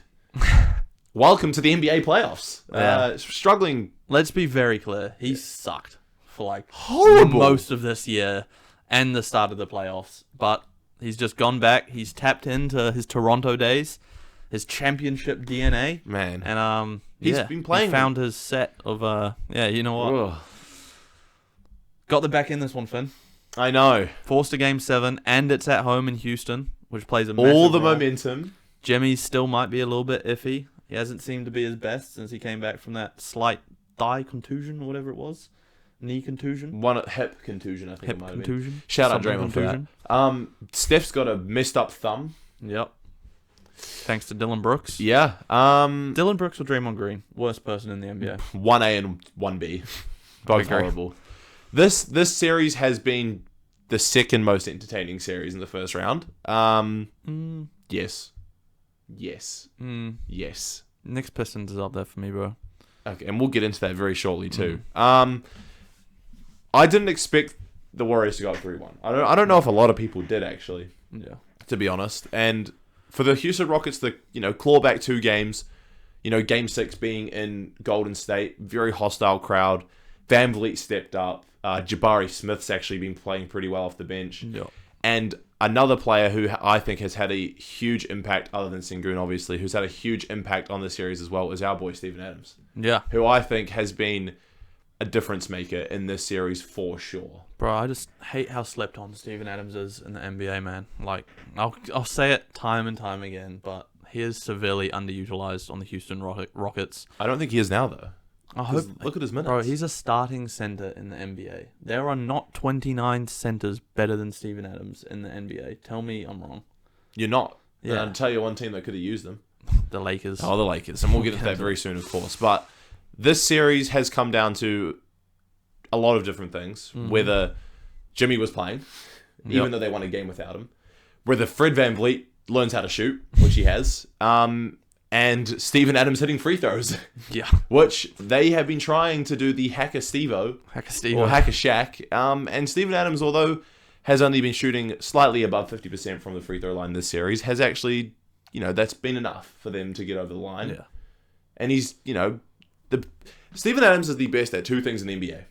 Welcome to the NBA playoffs. Struggling. Let's be very clear. He sucked for like horrible most of this year and the start of the playoffs. But he's just gone back. He's tapped into his Toronto days, his championship DNA. Man. And he's been playing. He found his set of you know what? Ugh. Got the back in this one, Finn. I know. Forced to game 7, and it's at home in Houston, which plays a massive all the role. Momentum. Jimmy still might be a little bit iffy. He hasn't seemed to be his best since he came back from that slight thigh contusion or whatever it was. Knee contusion. Hip contusion, I think. Hip contusion. Shout out Draymond for that. Steph's got a messed up thumb. Yep. Thanks to Dylan Brooks. Yeah. Dylan Brooks or Draymond Green? Worst person in the NBA. 1A and 1B. Both horrible. This series has been the second most entertaining series in the first round. Yes. Yes. Yes. Knicks Pistons is up there for me, bro. Okay, and we'll get into that very shortly too. I didn't expect the Warriors to go up 3-1. I don't know if a lot of people did actually. Yeah. To be honest. And for the Houston Rockets to, claw back 2 games, game 6 being in Golden State, very hostile crowd. VanVleet stepped up. Jabari Smith's actually been playing pretty well off the bench. Yeah. And another player who I think has had a huge impact, other than Sengun, obviously, who's had a huge impact on the series as well, is our boy Steven Adams. Yeah. Who I think has been a difference maker in this series for sure. Bro, I just hate how slept on Steven Adams is in the NBA, man. Like, I'll say it time and time again, but he is severely underutilized on the Houston Rockets. I don't think he is now, though. I hope. Look at his minutes. Bro, he's a starting center in the NBA. There are not 29 centers better than Steven Adams in the NBA. Tell me I'm wrong. You're not. Yeah. And I'll tell you one team that could have used them. The Lakers. Oh, the Lakers. And we'll get to that very soon, of course. But this series has come down to a lot of different things. Mm-hmm. Whether Jimmy was playing, even though they won a game without him. Whether Fred VanVleet learns how to shoot, which he has. And Steven Adams hitting free throws. Yeah. Which they have been trying to do the Hacker Stevo. Hacker Steve. Or Hacker Shaq. And Steven Adams, although has only been shooting slightly above 50% from the free throw line this series, has actually, that's been enough for them to get over the line. Yeah. And he's, Steven Adams is the best at two things in the NBA.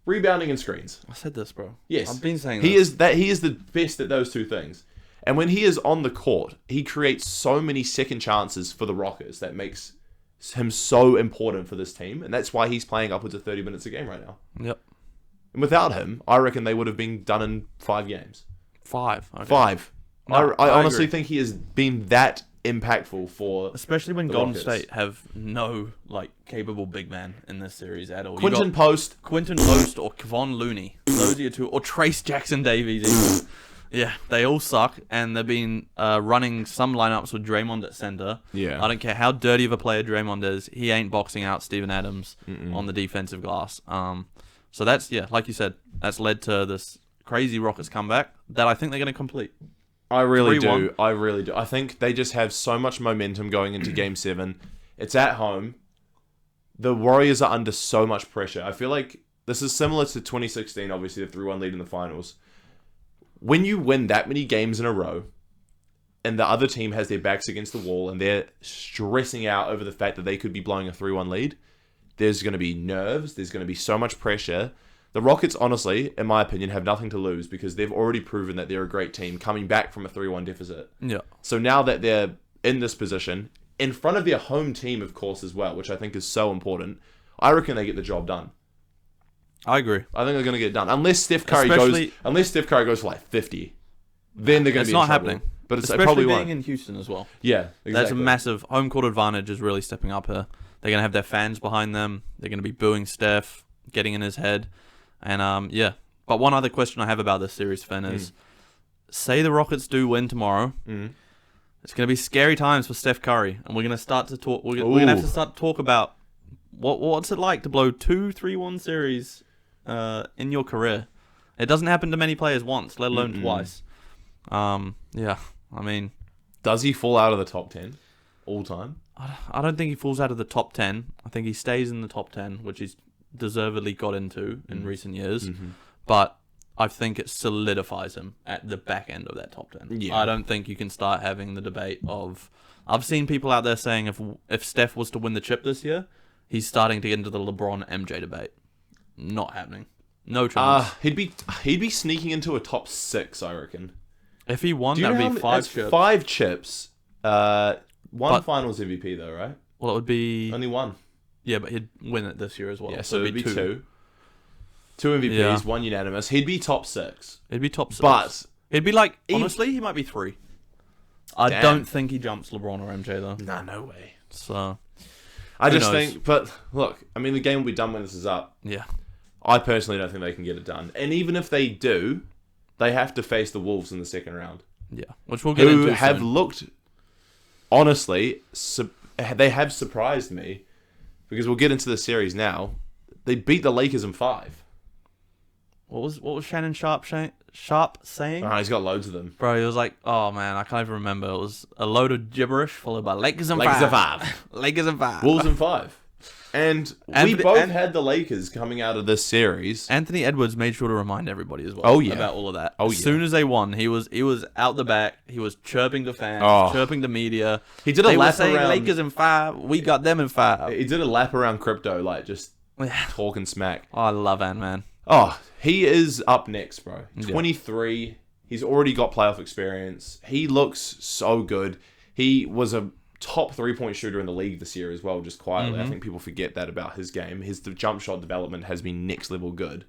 Rebounding and screens. I said this, bro. Yes. I've been saying He this. is the best at those two things. And when he is on the court, he creates so many second chances for the Rockets that makes him so important for this team. And that's why he's playing upwards of 30 minutes a game right now. Yep. And without him, I reckon they would have been done in 5 games. 5. Okay. 5. No, I I honestly agree. think he has been that impactful for... Especially when the Golden Rockets. State have no capable big man in this series at all. You Quinton got Post. Quinton Post or Kevon Looney. Those are your two. Or Trace Jackson Davies. Even. Yeah, they all suck, and they've been running some lineups with Draymond at center. Yeah. I don't care how dirty of a player Draymond is. He ain't boxing out Steven Adams on the defensive glass. So that's, like you said, that's led to this crazy Rockets comeback that I think they're going to complete. I really 3-1. do. I really do. I think they just have so much momentum going into Game 7. It's at home. The Warriors are under so much pressure. I feel like this is similar to 2016, obviously, the 3-1 lead in the finals. When you win that many games in a row, and the other team has their backs against the wall, and they're stressing out over the fact that they could be blowing a 3-1 lead, there's going to be nerves. There's going to be so much pressure. The Rockets, honestly, in my opinion, have nothing to lose because they've already proven that they're a great team coming back from a 3-1 deficit. Yeah. So now that they're in this position, in front of their home team, of course, as well, which I think is so important, I reckon they get the job done. I agree. I think they're going to get it done. Unless Steph Curry goes for like 50, then they're going to be in trouble. It's not happening. But it Especially probably being won't. in Houston as well. Yeah, exactly. That's a massive home court advantage is really stepping up here. They're going to have their fans behind them. They're going to be booing Steph, getting in his head. And, But one other question I have about this series, Finn, is say the Rockets do win tomorrow. It's going to be scary times for Steph Curry. And we're going to start to talk. We're going to have to start to talk about what's it like to blow 2 3-1 series in your career. It doesn't happen to many players once, let alone twice. I mean, does he fall out of the top 10 all time? I don't think he falls out of the top 10. I think he stays in the top 10, which he's deservedly got into in recent years. But I think it solidifies him at the back end of that top 10. Yeah. I don't think you can start having the debate of... I've seen people out there saying if Steph was to win the chip this year, he's starting to get into the LeBron-MJ debate. Not happening. No chance. He'd be sneaking into a top 6, I reckon. If he won, Do you that know would be how many- 5 that's chips. 5 chips. One But- Finals MVP though, right? Well, it would be... Only one. Yeah, but he'd win it this year as well. Yeah, so it'd be 2. 2 MVPs, Yeah. 1 unanimous. He'd be top 6. It'd be top 6. But it'd be like... Honestly, he might be 3. I Damn. don't think he jumps LeBron or MJ, though. nah, no way. So, I Who just knows? think, but look, I mean, the game will be done when this is up. yeah. I personally don't think they can get it done. And even if they do, they have to face the Wolves in the second round, Yeah. Which we'll get who into have soon. looked, honestly, they have surprised me because we'll get into the series now. They beat the Lakers in 5. What was Shannon Sharp saying? He's got loads of them. Bro, he was like, oh man, I can't even remember. It was a load of gibberish followed by Lakers and Lakers 5. in 5. Lakers and 5. Wolves in 5. And we both had the Lakers coming out of this series. Anthony Edwards made sure to remind everybody as well about all of that. Oh, as soon as they won, he was out the back. He was chirping the fans, chirping the media. He did a they lap were saying around. Lakers in 5. We got them in 5. He did a lap around crypto, like just talking smack. Oh, I love Ant-Man. Oh, he is up next, bro. Yeah. 23. He's already got playoff experience. He looks so good. He was a top 3-point shooter in the league this year as well, just quietly. I think people forget that about his game. His jump shot development has been next level good.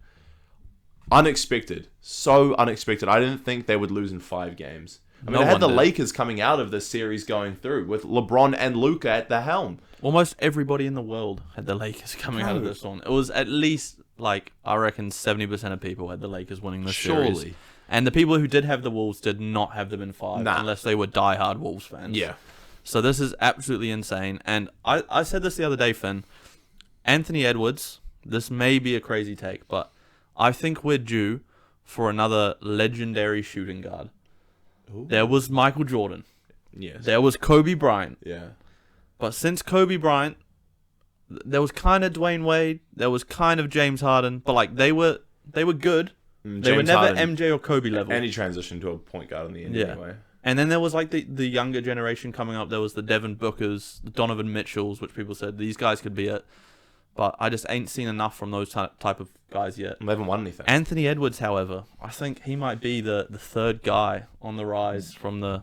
Unexpected. So unexpected. I didn't think they would lose in 5 games. I mean, they had the Lakers coming out of this series going through with LeBron and Luka at the helm. Almost everybody in the world had the Lakers coming out of this one. It was at least, like, I reckon 70% of people had the Lakers winning this series. And the people who did have the Wolves did not have them in 5, unless they were diehard Wolves fans. Yeah. So this is absolutely insane. And I said this the other day, Finn. Anthony Edwards, this may be a crazy take, but I think we're due for another legendary shooting guard. Ooh. There was Michael Jordan. Yes. There was Kobe Bryant. Yeah. But since Kobe Bryant, there was kind of Dwayne Wade. There was kind of James Harden. But like they were good. They were never Harden, MJ or Kobe level. And he transitioned to a point guard in the end anyway. And then there was like the younger generation coming up. There was the Devin Bookers, the Donovan Mitchells, which people said these guys could be it. But I just ain't seen enough from those type of guys yet. They haven't won anything. Anthony Edwards, however, I think he might be the third guy on the rise from the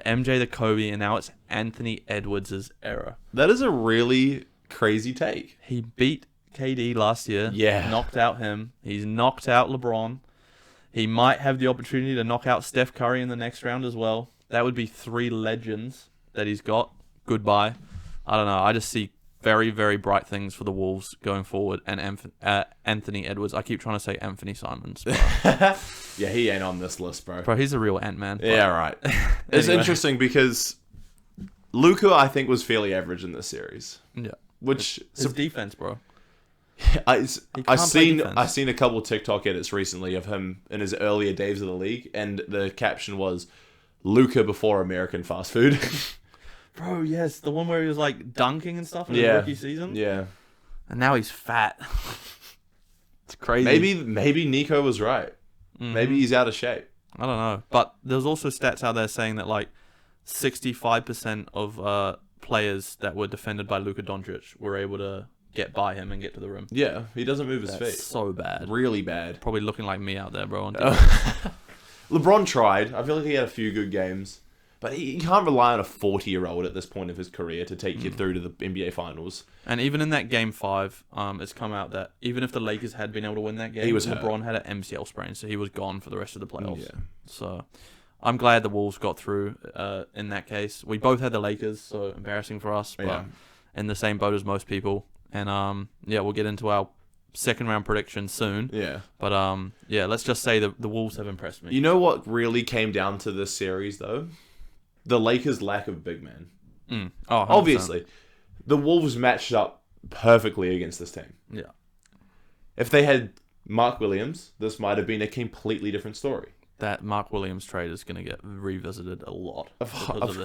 MJ, the Kobe, and now it's Anthony Edwards' era. That is a really crazy take. He beat KD last year. Yeah. Knocked out him. He's knocked out LeBron. He might have the opportunity to knock out Steph Curry in the next round as well. That would be 3 legends that he's got. Goodbye. I don't know. I just see very, very bright things for the Wolves going forward. And Anthony Edwards. I keep trying to say Anthony Simons. Yeah, he ain't on this list, bro. Bro, he's a real Ant-Man. Yeah, right. It's interesting because Luka, I think, was fairly average in this series. Yeah. Which his defense, bro. I've seen a couple of TikTok edits recently of him in his earlier days of the league, and the caption was Luka before American fast food. Bro, yes, the one where he was like dunking and stuff in his rookie season. Yeah, and now he's fat. It's crazy. Maybe Nico was right. Maybe he's out of shape. I don't know, but there's also stats out there saying that like 65% of players that were defended by Luka Doncic were able to get by him and get to the rim. Yeah, he doesn't move his feet. So bad. Really bad. Probably looking like me out there, bro. LeBron tried. I feel like he had a few good games. But he can't rely on a 40-year-old at this point of his career to take you through to the NBA Finals. And even in that Game 5, it's come out that even if the Lakers had been able to win that game, LeBron had an MCL sprain, so he was gone for the rest of the playoffs. Yeah. So I'm glad the Wolves got through in that case. We both had the Lakers, so embarrassing for us, but in the same boat as most people. And we'll get into our second round prediction soon. Yeah. But let's just say the Wolves have impressed me. You know what really came down to this series though? The Lakers' lack of big man. Oh, 100%. Obviously, the Wolves matched up perfectly against this team. Yeah. If they had Mark Williams, this might have been a completely different story. That Mark Williams trade is going to get revisited a lot. Of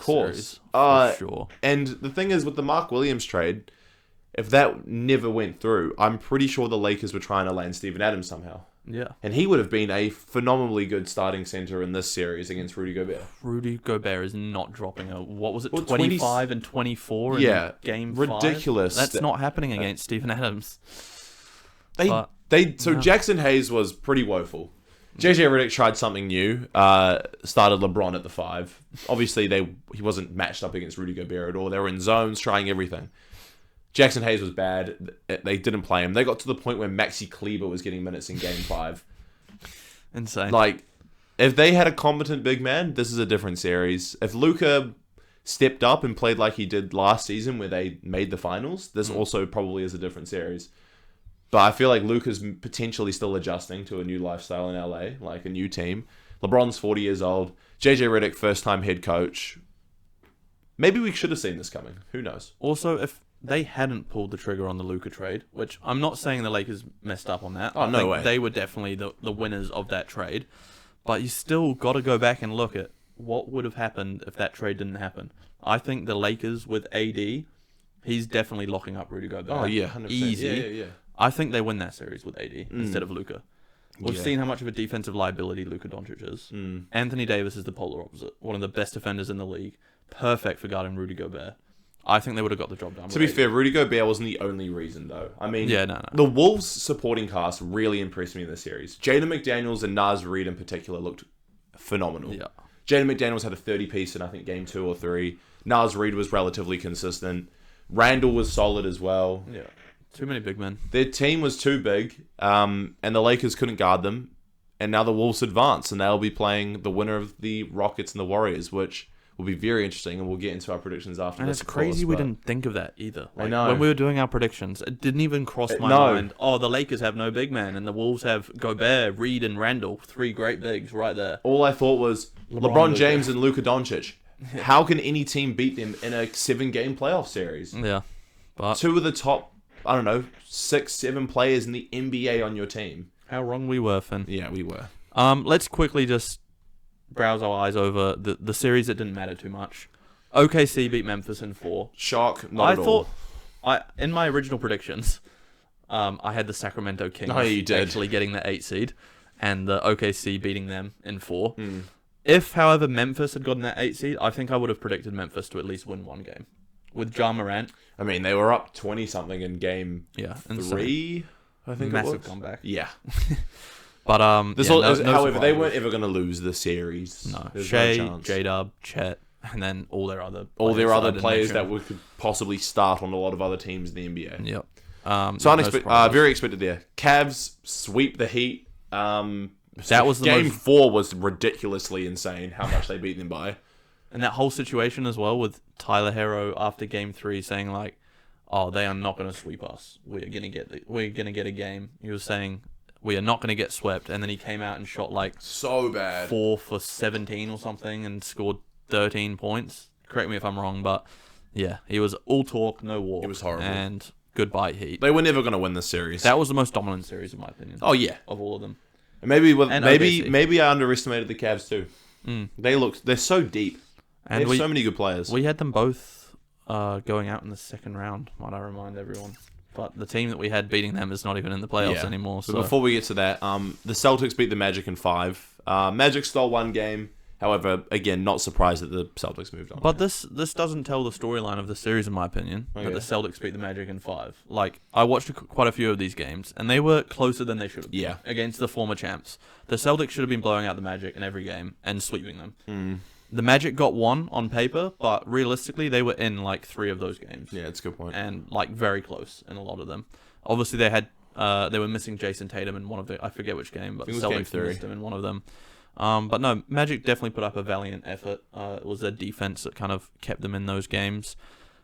course. Series, for sure. And the thing is, with the Mark Williams trade, if that never went through, I'm pretty sure the Lakers were trying to land Steven Adams somehow. Yeah. And he would have been a phenomenally good starting center in this series against Rudy Gobert. Rudy Gobert is not dropping what was it, 25 and 24 in Game 5? Ridiculous. That's not happening against Steven Adams. Jackson Hayes was pretty woeful. JJ Redick tried something new. Started LeBron at the 5. Obviously, he wasn't matched up against Rudy Gobert at all. They were in zones, trying everything. Jackson Hayes was bad. They didn't play him. They got to the point where Maxi Kleber was getting minutes in Game 5. Insane. Like, if they had a competent big man, this is a different series. If Luka stepped up and played like he did last season where they made the finals, this also probably is a different series. But I feel like Luka's potentially still adjusting to a new lifestyle in LA, like a new team. LeBron's 40 years old. JJ Redick, first-time head coach. Maybe we should have seen this coming. Who knows? Also, if they hadn't pulled the trigger on the Luka trade, which I'm not saying the Lakers messed up on that. Oh, no way. They were definitely the winners of that trade. But you still got to go back and look at what would have happened if that trade didn't happen. I think the Lakers with AD, he's definitely locking up Rudy Gobert. Oh, yeah, 100%. Easy. Yeah. I think they win that series with AD instead of Luka. We've seen how much of a defensive liability Luka Doncic is. Anthony Davis is the polar opposite. One of the best defenders in the league. Perfect for guarding Rudy Gobert. I think they would have got the job done. To be fair, Rudy Gobert wasn't the only reason, though. I mean, no. The Wolves' supporting cast really impressed me in this series. Jaden McDaniels and Naz Reid in particular looked phenomenal. Yeah. Jaden McDaniels had a 30-piece in, I think, game 2 or 3. Naz Reid was relatively consistent. Randall was solid as well. Yeah. Too many big men. Their team was too big, and the Lakers couldn't guard them. And now the Wolves advance, and they'll be playing the winner of the Rockets and the Warriors, which will be very interesting, and we'll get into our predictions after and this. And it's crazy we didn't think of that either. I know. When we were doing our predictions, it didn't even cross my mind. Oh, the Lakers have no big man, and the Wolves have Gobert, Reed, and Randall. 3 great bigs right there. All I thought was LeBron James and Luka Doncic. How can any team beat them in a 7-game playoff series? Yeah. But 2 of the top, 6, 7 players in the NBA on your team. How wrong we were, Finn. Yeah, we were. Let's quickly just browse our eyes over the series that didn't matter too much. OKC beat Memphis in 4. Shock, not at all. In my original predictions, I had the Sacramento Kings actually getting the 8 seed, and the OKC beating them in 4. If, however, Memphis had gotten that 8 seed, I think I would have predicted Memphis to at least win 1 game. With Ja Morant. I mean, they were up 20-something in game 3, I think Massive it was. comeback. Yeah. But however, they weren't ever going to lose the series. No. There's Shea, no chance. J-Dub, Chet, and then all their other players that could possibly start on a lot of other teams in the NBA. Yep. Very expected there. Cavs sweep the Heat. That was game 4 was ridiculously insane how much they beat them by. And that whole situation as well with Tyler Herro after game 3 saying like, "Oh, they are not going to sweep us. We're going to get a game." He was saying, "We are not going to get swept," and then he came out and shot like so bad 4 for 17 or something and scored 13 points. Correct me if I'm wrong, but yeah, he was all talk, no walk. It was horrible. And goodbye Heat. They were never going to win this series. That was the most dominant series in my opinion. Oh yeah, of all of them. And maybe I underestimated the Cavs too. They're so deep. And they have so many good players. We had them both going out in the second round, might I remind everyone. But the team that we had beating them is not even in the playoffs anymore. So before we get to that, the Celtics beat the Magic in 5. Magic stole 1 game. However, again, not surprised that the Celtics moved on. But this doesn't tell the storyline of the series, in my opinion, that the Celtics beat the Magic in 5. Like, I watched quite a few of these games, and they were closer than they should have been. Yeah. Against the former champs. The Celtics should have been blowing out the Magic in every game and sweeping them. The Magic got 1 on paper, but realistically, they were in like 3 of those games. Yeah, that's a good point. And like very close in a lot of them. Obviously, they were missing Jason Tatum in one of the, I forget which game, but the Celtics missed him in one of them. But no, Magic definitely put up a valiant effort. It was their defense that kind of kept them in those games.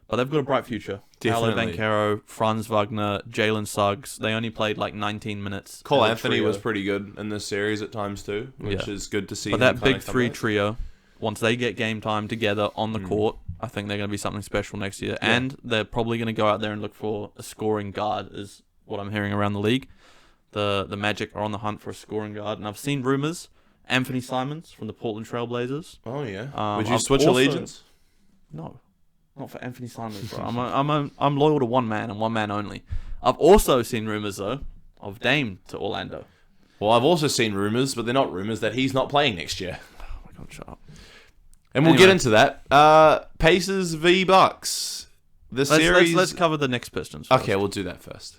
But they've got a bright future. Paolo Banchero, Franz Wagner, Jalen Suggs. They only played like 19 minutes. Cole Anthony was pretty good in this series at times too, which is good to see. But that big 3 trio, once they get game time together on the court, I think they're going to be something special next year. Yeah. And they're probably going to go out there and look for a scoring guard, is what I'm hearing around the league. The Magic are on the hunt for a scoring guard. And I've seen rumors. Anthony Simons from the Portland Trail Blazers. Oh, yeah. Would you switch allegiance? No. Not for Anthony Simons, bro. I'm loyal to one man and one man only. I've also seen rumors, though, of Dame to Orlando. Well, I've also seen rumors, but they're not rumors, that he's not playing next year. Oh, my God, shut up. And we'll get into that. Pacers v. Bucks. Let's cover the Knicks Pistons first. Okay, we'll do that first.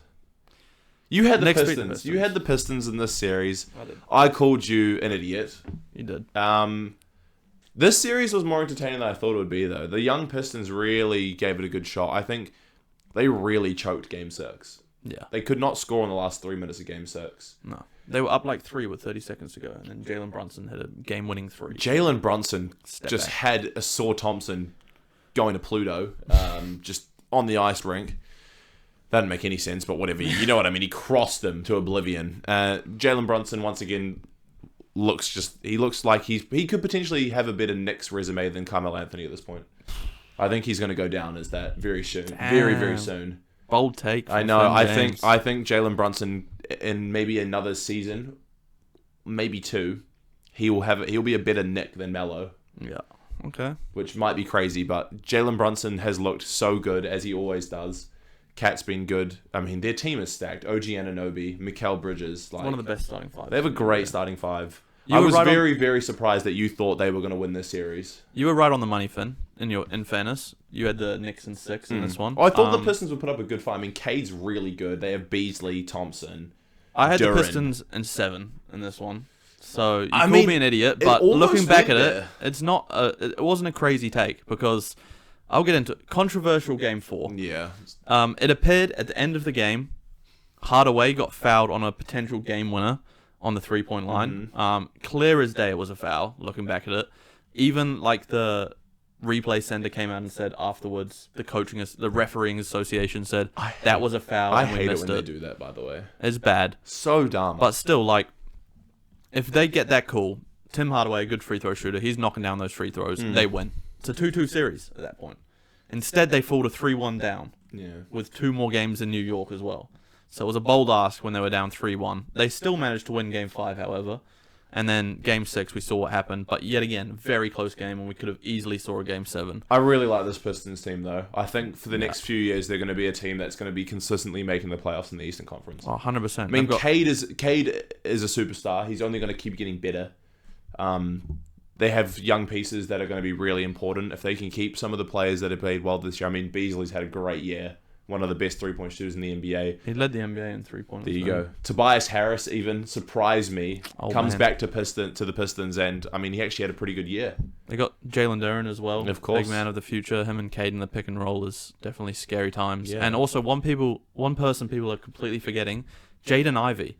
You had the Pistons. You had the Pistons in this series. I did. I called you an idiot. You did. This series was more entertaining than I thought it would be, though. The young Pistons really gave it a good shot. I think they really choked Game 6. Yeah. They could not score in the last 3 minutes of Game 6. No. They were up like 3 with 30 seconds to go, and then Jalen Brunson hit a game-winning 3. Jalen Brunson had a Saw Thompson going to Pluto, just on the ice rink. That didn't make any sense, but whatever. You know what I mean? He crossed them to oblivion. Jalen Brunson, once again, looks like he could potentially have a better Knicks resume than Carmelo Anthony at this point. I think he's going to go down as that very soon. Damn. Very, very soon. Bold take. I know. I think Jalen Brunson, in maybe another season, maybe 2, he'll be a better Knick than Melo. Yeah. Okay. Which might be crazy, but Jalen Brunson has looked so good, as he always does. Cat's been good. I mean, their team is stacked. OG Anunoby, Mikal Bridges. Like, one of the best starting 5. They have a great starting 5. I was very surprised that you thought they were going to win this series. You were right on the money, Finn. In fairness, you had the Knicks in 6 in this one. Oh, I thought the Pistons would put up a good fight. I mean, Cade's really good. They have Beasley, Thompson. I had Duren. the Pistons in 7 in this one. So you called me an idiot, but looking back at it, it's not. It wasn't a crazy take because I'll get into it. Controversial game 4. Yeah. It appeared at the end of the game, Hardaway got fouled on a potential game winner on the 3-point line. Clear as day, it was a foul. Looking back at it, even like the replay center came out and said afterwards, the refereeing association said that was a foul. I hate it when they do that. By the way, it's bad. So dumb. But still, like, if they get that call, Tim Hardaway, a good free throw shooter, he's knocking down those free throws. They win. It's a 2-2 series at that point. Instead, they fall to 3-1 down. Yeah. With 2 more games in New York as well. So it was a bold ask when they were down 3-1. They still managed to win Game 5, however. And then Game 6, we saw what happened. But yet again, very close game, and we could have easily saw a Game 7. I really like this Pistons team, though. I think for the next few years, they're going to be a team that's going to be consistently making the playoffs in the Eastern Conference. Oh, 100%. I mean, Cade is a superstar. He's only going to keep getting better. They have young pieces that are going to be really important. If they can keep some of the players that have played well this year. I mean, Beasley's had a great year. One of the best 3-point shooters in the NBA. He led the NBA in 3-pointers. There you go. Tobias Harris even surprised me. Comes back to the Pistons, and I mean, he actually had a pretty good year. They got Jalen Duren as well. Of course. Big man of the future. Him and Cade in the pick and roll is definitely scary times. Yeah. And also, one person people are completely forgetting, Jaden Ivey,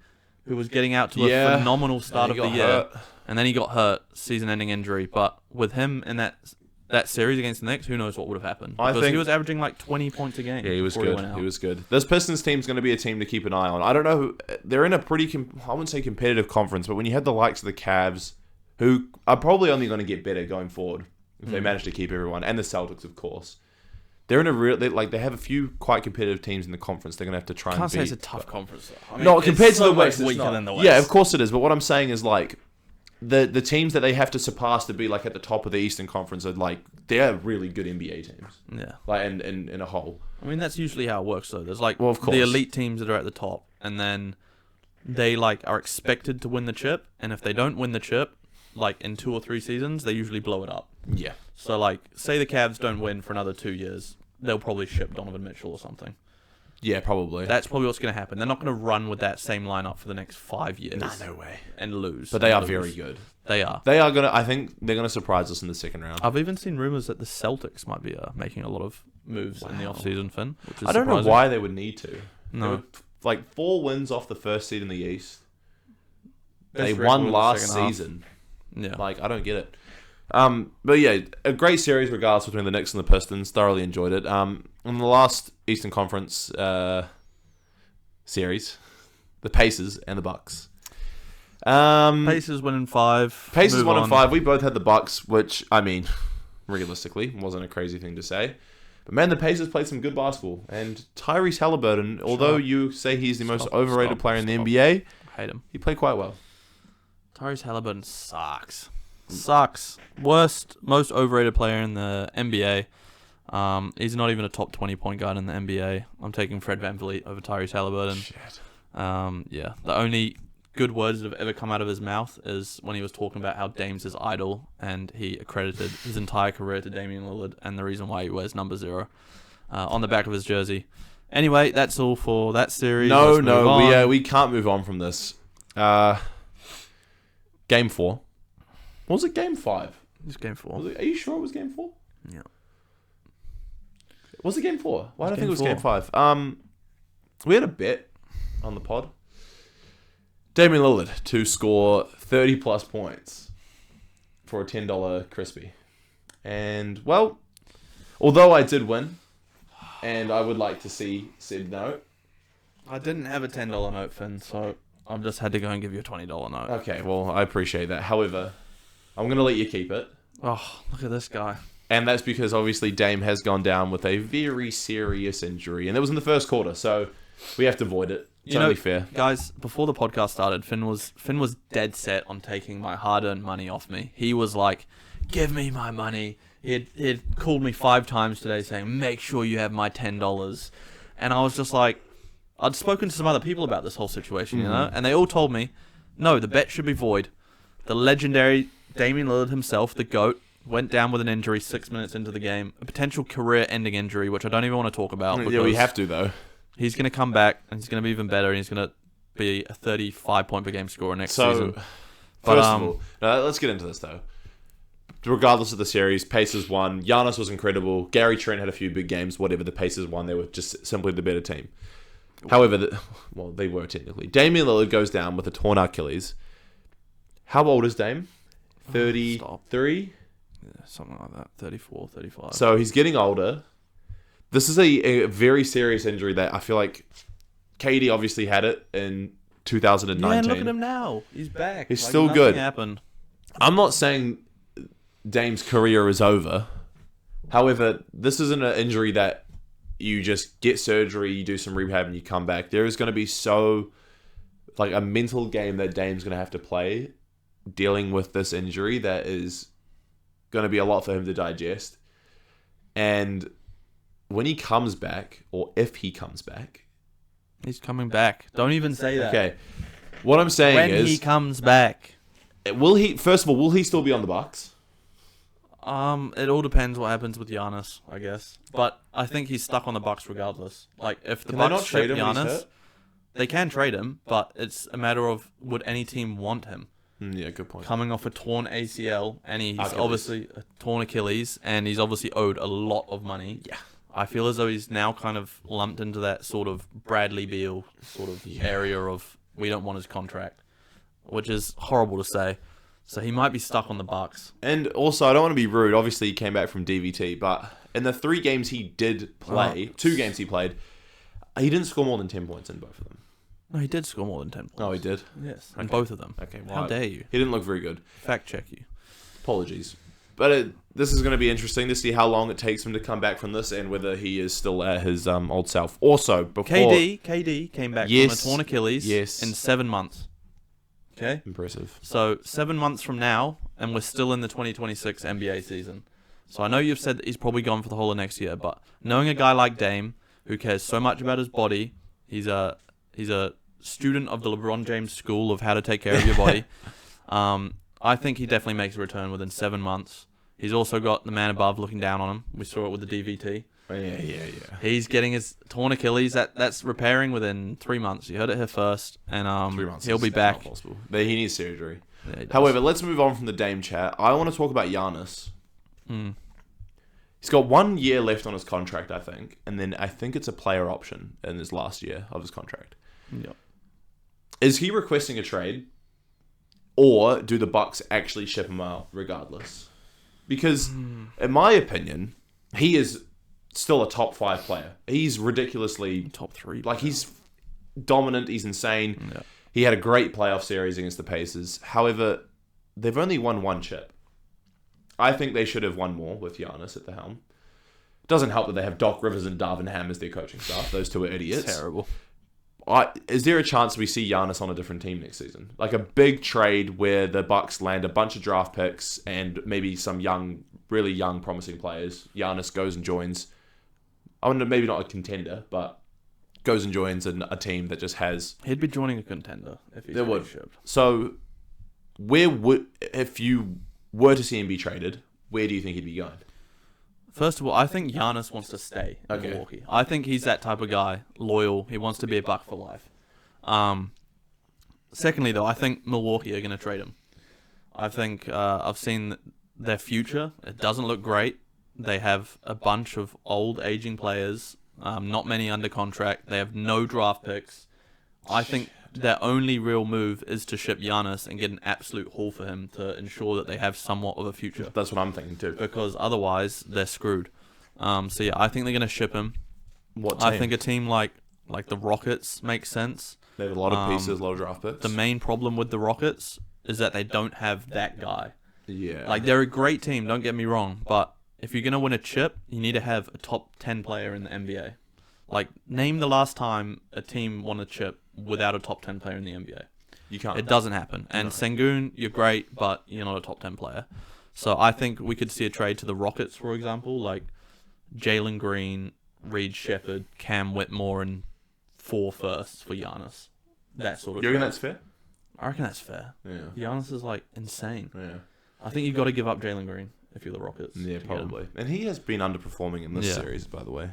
who was getting out to a phenomenal start of the year. And then he got hurt, season-ending injury. But with him in that series against the Knicks, who knows what would have happened? Because he was averaging like 20 points a game. Yeah, he was good. He was good. This Pistons team's going to be a team to keep an eye on. I don't know. They're in a pretty, I wouldn't say competitive conference, but when you have the likes of the Cavs, who are probably only going to get better going forward if they manage to keep everyone, and the Celtics, of course. They're in a real, they have a few quite competitive teams in the conference. They're going to have to try and beat. I can't say it's a tough conference, though. I mean, no, compared to so the West, much weaker than the West. Yeah, of course it is. But what I'm saying is, like, the teams that they have to surpass to be, like, at the top of the Eastern Conference are, like, they're really good NBA teams. Yeah. Like, in a whole. I mean, that's usually how it works, though. There's, like, of course, the elite teams that are at the top, and then they, like, are expected to win the chip, and if they don't win the chip, like, in 2 or 3 seasons, they usually blow it up. Yeah. So, like, say the Cavs don't win for another 2 years, they'll probably ship Donovan Mitchell or something. Yeah, probably. That's probably what's going to happen. They're not going to run with that same lineup for the next 5 years. No way. And lose. But they are very good. They are. I think they're going to surprise us in the second round. I've even seen rumors that the Celtics might be making a lot of moves in the offseason, Finn. Which is I don't know surprising. why they would need to. No. Like 4 wins off the first seed in the East. They Best won record in the last second half. season. Yeah. Like, I don't get it. But yeah, a great series regardless between the Knicks and the Pistons. Thoroughly enjoyed it. In the last Eastern Conference series, the Pacers and the Bucks. Pacers win in 5. Pacers Move won in on. 5. We both had the Bucks, which, I mean, realistically, wasn't a crazy thing to say. But man, the Pacers played some good basketball. And Tyrese Halliburton, although you say he's the most overrated player in the NBA, I hate him. he played quite well. Tyrese Halliburton sucks. Sucks. Worst, most overrated player in the NBA. He's not even a top 20 point guard in the NBA. I'm taking Fred VanVleet over Tyrese Halliburton. Shit. Yeah. The only good words that have ever come out of his mouth is when he was talking about how Dame's his idol, and he accredited his entire career to Damian Lillard and the reason why he wears number 0 on the back of his jersey. Anyway, that's all for that series. We can't move on from this. Game 4. What was it? Game 5? It was Game 4. Are you sure it was Game 4? Yeah. Was it Game 4? Why do I think it was Game Game 5? We had a bet on the pod. Damian Lillard to score 30 plus points for a $10 crispy. And, well, although I did win, and I would like to see said note. I didn't have a $10 note, Finn, so I've just had to go and give you a $20 note. Okay, well, I appreciate that. However, I'm going to let you keep it. Oh, look at this guy. And that's because, obviously, Dame has gone down with a very serious injury. And it was in the first quarter, so we have to avoid it. It's only fair. Guys, before the podcast started, Finn was dead set on taking my hard-earned money off me. He was like, give me my money. He'd called me 5 times today saying, make sure you have my $10. And I was just like, I'd spoken to some other people about this whole situation, you know? And they all told me, no, the bet should be void. The legendary Damian Lillard himself, the GOAT, went down with an injury 6 minutes into the game. A potential career-ending injury, which I don't even want to talk about. Yeah, we have to, though. He's going to come back, and he's going to be even better, and he's going to be a 35-point-per-game scorer next season. But, First of all, no, let's get into this though. Regardless of the series, Pacers won. Giannis was incredible. Gary Trent had a few big games. Whatever, the Pacers won. They were just simply the better team. However, they were technically. Damian Lillard goes down with a torn Achilles. How old is Dame? 33? Yeah, something like that. 34, 35. So he's getting older. This is a very serious injury that I feel like KD obviously had it in 2019. Yeah, and look at him now. He's back. He's still good. Nothing happened. I'm not saying Dame's career is over. However, this isn't an injury that you just get surgery, you do some rehab, and you come back. There is going to be a mental game that Dame's going to have to play dealing with this injury that is going to be a lot for him to digest. And when he comes back, or if he comes back... He's coming back. Don't even say that. Okay. What I'm saying is... When he comes back... First of all, will he still be on the Bucks? It all depends what happens with Giannis, I guess. But I think he's stuck on the Bucks regardless. Like, if the Bucks trade Giannis, they can trade him, but it's a matter of would any team want him? Yeah, good point. Coming off a torn ACL, and he's obviously a torn Achilles, and he's obviously owed a lot of money. Yeah. I feel as though he's now kind of lumped into that sort of Bradley Beal sort of area of we don't want his contract, which is horrible to say. So he might be stuck on the Bucks. And also, I don't want to be rude. Obviously, he came back from DVT, but in the 3 games he did play, 2 games he played, he didn't score more than 10 points in both of them. No, he did score more than 10 points. Oh, he did? Yes, in both of them. Okay, well, how dare you? He didn't look very good. Fact check you. Apologies. But this is going to be interesting to see how long it takes him to come back from this and whether he is still at his old self. Also, before... KD came back from a torn Achilles in 7 months. Okay? Impressive. So 7 months from now, and we're still in the 2026 NBA season. So I know you've said that he's probably gone for the whole of next year, but knowing a guy like Dame, who cares so much about his body, he's a student of the LeBron James school of how to take care of your body. I think he definitely makes a return within 7 months. He's also got the man above looking down on him. We saw it with the DVT. Yeah. He's getting his torn Achilles. That's repairing within 3 months. You heard it here first, and 3 months. He'll be back. Not possible. But he needs surgery. Yeah, However, let's move on from the Dame chat. I want to talk about Giannis. Mm. He's got 1 year left on his contract, I think, and then I think it's a player option in his last year of his contract. Yep. Is he requesting a trade, or do the Bucks actually ship him out regardless? Because, in my opinion, he is still a top 5 player. He's ridiculously top 3. Like, he's dominant. He's insane. Yeah. He had a great playoff series against the Pacers. However, they've only won 1 chip. I think they should have won more with Giannis at the helm. Doesn't help that they have Doc Rivers and Darvin Ham as their coaching staff. Those two are idiots. It's terrible. Is there a chance we see Giannis on a different team next season? Like a big trade where the Bucks land a bunch of draft picks and maybe some really young, promising players. Giannis goes and joins. I wonder, maybe not a contender, but goes and joins a team that just has... He'd be joining a contender if he's shipped. So, if you were to see him be traded, where do you think he'd be going? First of all, I think Giannis wants to stay in Milwaukee. I think he's that type of guy, loyal. He wants to be a Buck for life. Secondly, though, I think Milwaukee are going to trade him. I think I've seen their future. It doesn't look great. They have a bunch of old, aging players, not many under contract. They have no draft picks. I think their only real move is to ship Giannis and get an absolute haul for him to ensure that they have somewhat of a future. That's what I'm thinking too. Because otherwise, they're screwed. So yeah, I think they're going to ship him. What team? I think a team like the Rockets makes sense. They have a lot of pieces, a lot of draft picks. The main problem with the Rockets is that they don't have that guy. Yeah. Like, they're a great team, don't get me wrong, but if you're going to win a chip, you need to have a top 10 player in the NBA. Like, name the last time a team won a chip without a top 10 player in the NBA. You can't. It doesn't happen. And Sengun, you're great, but you're not a top 10 player. So I think we could see a trade to the Rockets, for example, like Jalen Green, Reed Shepherd, Cam Whitmore, and 4 firsts for Giannis. That sort of You reckon trade. that's fair? I reckon that's fair. Yeah. Giannis is, like, insane. Yeah. I think you've got to give up Jalen Green if you're the Rockets. Yeah, probably. And he has been underperforming in this Yeah. series, by the way.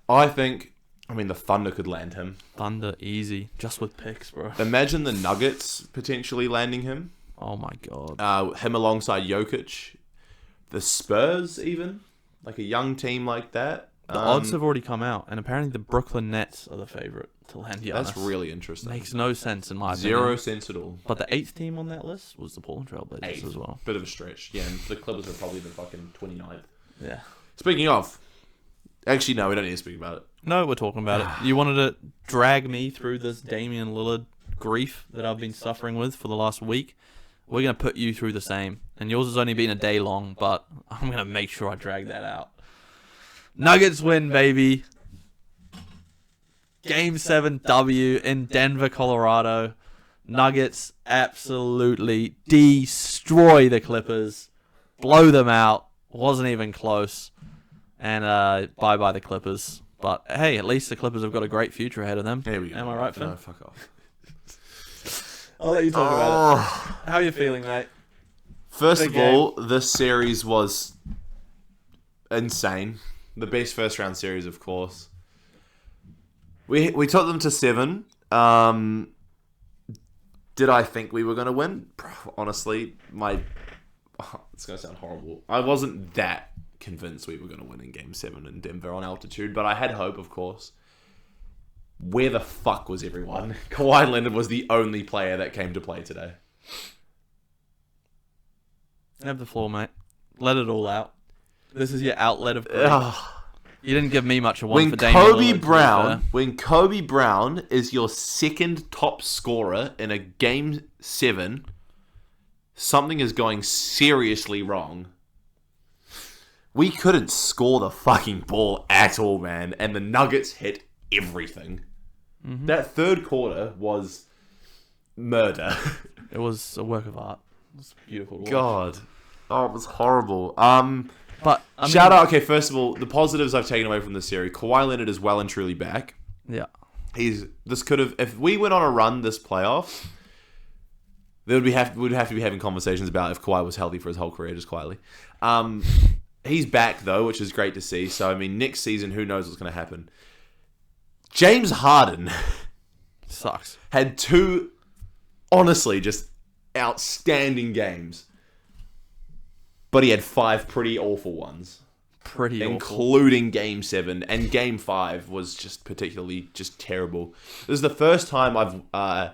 I think, the Thunder could land him. Thunder, easy. Just with picks, bro. Imagine the Nuggets potentially landing him. Oh my god. Him alongside Jokic. The Spurs, even. Like a young team like that. The odds have already come out, and apparently the Brooklyn Nets are the favorite to land Giannis. That's really interesting. Makes no sense in my opinion. Zero sense at all. But the 8th team on that list was the Portland Trailblazers as well. Bit of a stretch. Yeah, and the Clippers are probably the fucking 29th. Yeah. Speaking of... Actually, no, we don't need to speak about it. No, we're talking about it. You wanted to drag me through this Damian Lillard grief that I've been suffering with for the last week. We're going to put you through the same. And yours has only been a day long, but I'm going to make sure I drag that out. Nuggets win, baby. Game 7 W in Denver, Colorado. Nuggets absolutely destroy the Clippers. Blow them out. Wasn't even close. And bye-bye the Clippers. But hey, at least the Clippers have got a great future ahead of them. Here we go. Am I right, Finn? No, fuck off. I'll let you talk about it. How are you feeling, mate? First of all, this series was insane. The best first round series, of course. We took them to 7. Did I think we were going to win? Honestly, it's going to sound horrible. I wasn't that convinced we were going to win in Game 7 in Denver on altitude, but I had hope, of course. Where the fuck was everyone? Kawhi Leonard was the only player that came to play today. Have the floor, mate. Let it all out. This is your outlet of grief. You didn't give me much of one for Damian Lillard. When Kobe Brown is your second top scorer in a Game 7, something is going seriously wrong. We couldn't score the fucking ball at all, man. And the Nuggets hit everything. Mm-hmm. That third quarter was murder. It was a work of art. It was beautiful to watch. God. Oh, it was horrible. But shout out, okay, first of all, the positives I've taken away from this series. Kawhi Leonard is well and truly back. Yeah. If we went on a run this playoff, we'd have to be having conversations about if Kawhi was healthy for his whole career, just quietly. He's back, though, which is great to see. So, I mean, next season, who knows what's going to happen. James Harden sucks. Had 2, honestly, just outstanding games. But he had 5 pretty awful ones. Including Game 7. And Game 5 was just particularly just terrible. This is the first time I've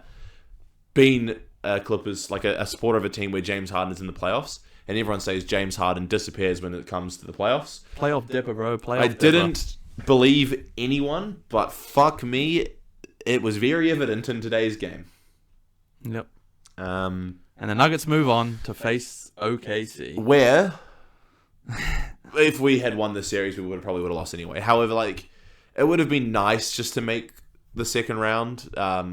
been Clippers, like a supporter of a team where James Harden is in the playoffs. And everyone says James Harden disappears when it comes to the playoffs. Playoff dipper, bro. I didn't believe anyone, but fuck me, it was very evident in today's game. Yep. And the Nuggets move on to face OKC. Where, if we had won this series, we probably would have lost anyway. However, like, it would have been nice just to make the second round. But,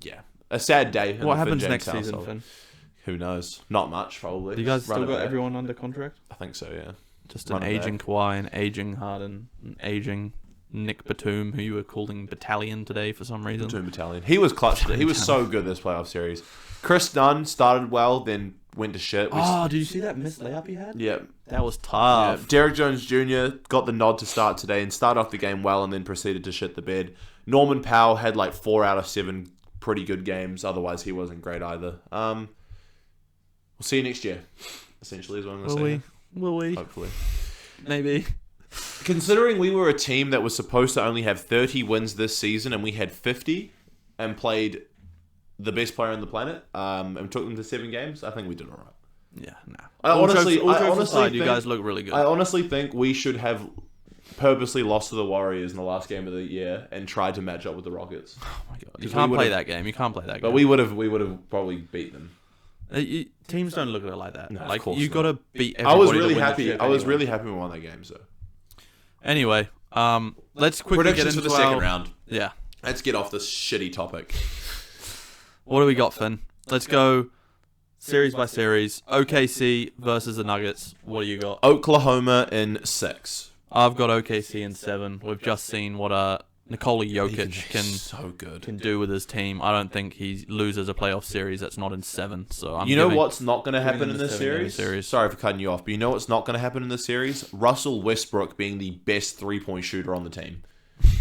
yeah. A sad day. What happens next season, Finn? Who knows? Not much, probably. Do you guys still got everyone under contract? I think so, yeah. Just an aging Kawhi, an aging Harden, an aging Nick Batum, who you were calling Battalion today for some reason. Batum Battalion. He was clutch. He was so good this playoff series. Chris Dunn started well, then went to shit. Did you see that missed layup he had? Yeah. That was tough. Yeah. Derek Jones Jr. got the nod to start today and started off the game well and then proceeded to shit the bed. Norman Powell had like 4 out of 7 pretty good games. Otherwise, he wasn't great either. We'll see you next year, essentially, is what I'm going to say. Will we? Hopefully. Maybe. Considering we were a team that was supposed to only have 30 wins this season and we had 50 and played the best player on the planet and took them to 7 games, I think we did all right. Yeah, no. I honestly think you guys look really good. I honestly think we should have purposely lost to the Warriors in the last game of the year and tried to match up with the Rockets. Oh my god. You can't play that game. But we would have probably beat them. Teams don't look at it like that. No, like you got to beat everybody. I was really happy. I was really happy we won that game. So anyway, let's quickly predictions get into for the second round. Yeah, let's get off this shitty topic. What do we got, Finn? Let's go series by series. OKC versus the Nuggets. What do you got? Oklahoma in 6. I've got OKC in 7. We've just seen what Nikola Jokic can do with his team. I don't think he loses a playoff series that's not in 7. So you know what's not going to happen in this series? Sorry for cutting you off, but you know what's not going to happen in this series? Russell Westbrook being the best 3-point shooter on the team.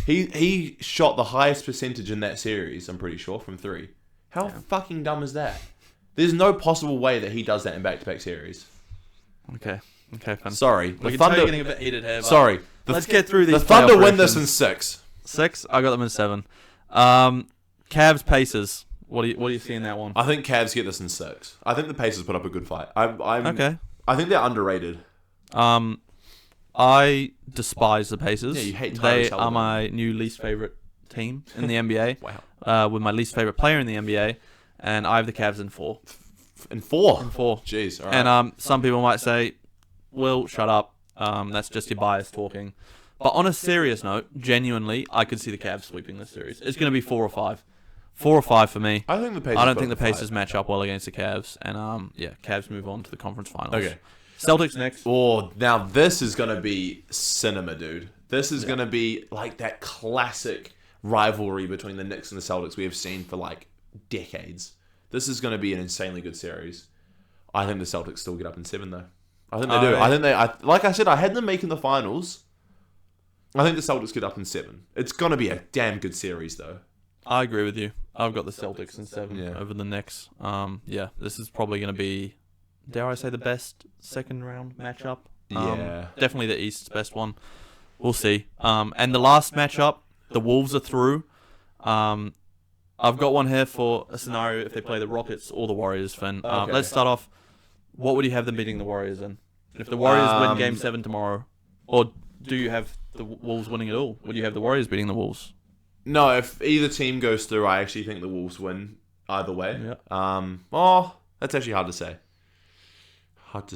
He shot the highest percentage in that series, I'm pretty sure, from 3. How fucking dumb is that? There's no possible way that he does that in back-to-back series. Okay, fun. Sorry. The Thunder getting a bit heated here. Sorry. Let's get through these. The Thunder win this in 6. 6? I got them in 7. Cavs Pacers. What do you see in that one? I think Cavs get this in 6. I think the Pacers put up a good fight. Okay. I think they're underrated. I despise the Pacers. Yeah, you hate Tyrese They Halliburton. are my new least favorite team in the NBA. Wow. With my least favorite player in the NBA, and I have the Cavs in 4. In 4? In 4. Jeez. All right. And some people might say, "Will, shut up. That's just your bias talking." But on a serious note, genuinely, I could see the Cavs sweeping this series. It's going to be 4 or 5. 4 or 5 for me. I think the Pacers. I don't think the Pacers match up well against the Cavs, and Cavs move on to the conference finals. Okay. Celtics next. Oh, now this is going to be cinema, dude. This is going to be like that classic rivalry between the Knicks and the Celtics we have seen for like decades. This is going to be an insanely good series. I think the Celtics still get up in 7, though. I think they do. I think they. Like I said, I had them making the finals. I think the Celtics get up in 7. It's going to be a damn good series, though. I agree with you. I've got the Celtics in 7 over the Knicks. This is probably going to be, dare I say, the best second round matchup. Definitely the East's best one. We'll see. And the last matchup, the Wolves are through. I've got one here for a scenario if they play the Rockets or the Warriors, Finn. Let's start off. What would you have them beating the Warriors in? If the Warriors win Game 7 tomorrow, or do you have the Wolves winning it all? Would you have the Warriors beating the Wolves? No, if either team goes through, I actually think the Wolves win either way. Yeah. That's actually hard to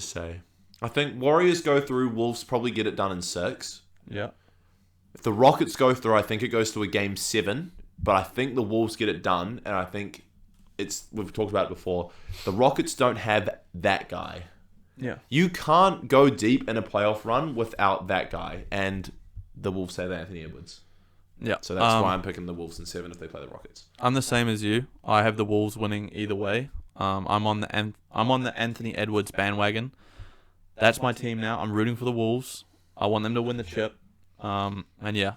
say. I think Warriors go through, Wolves probably get it done in 6. Yeah. If the Rockets go through, I think it goes to a Game 7. But I think the Wolves get it done, and I think we've talked about it before. The Rockets don't have that guy. Yeah. You can't go deep in a playoff run without that guy, and the Wolves have Anthony Edwards. Yeah. So that's why I'm picking the Wolves in 7 if they play the Rockets. I'm the same as you. I have the Wolves winning either way. I'm on the Anthony Edwards bandwagon. That's my team now. I'm rooting for the Wolves. I want them to win the chip. I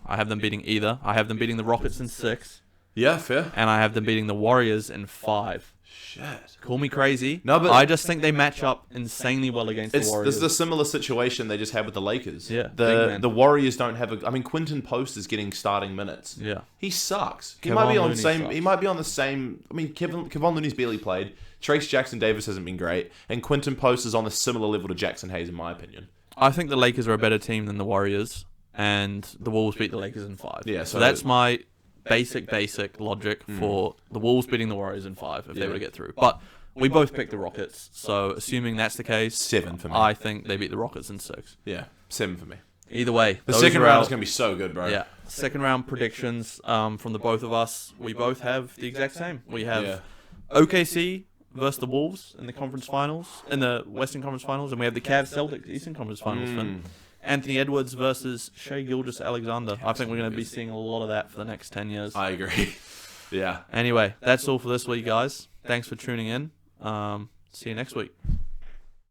have them beating either. I have them beating the Rockets in 6. Yeah, fair. And I have them beating the Warriors in 5. Shit. Call me crazy. No, but I just think they match up insanely well against the Warriors. This is a similar situation they just had with the Lakers. Yeah. The Warriors don't have Quentin Post is getting starting minutes. Yeah. He sucks. He Kevon might be on Looney same. sucks. He might be on the same. Kevon Looney's barely played. Trace Jackson Davis hasn't been great, and Quentin Post is on a similar level to Jackson Hayes in my opinion. I think the Lakers are a better team than the Warriors, and the Wolves beat the Lakers in 5. Yeah, so that's my basic logic for the Wolves beating the Warriors in 5 if they were to get through. But we both picked the Rockets, so assuming that's the case, 7 for me. I think they beat the Rockets in 6. Yeah, 7 for me. Either way, The second round is going to be so good, bro. Yeah, second round predictions from the both of us. We both have the exact same. We have OKC versus the Wolves in the conference finals, in the Western Conference Finals, and we have the Cavs Celtics Eastern Conference Finals. Anthony Edwards versus Shai Gilgeous-Alexander. I think we're going to be seeing a lot of that for the next 10 years. I agree. Yeah. Anyway, that's all for this week, guys. Thanks for tuning in. See you next week.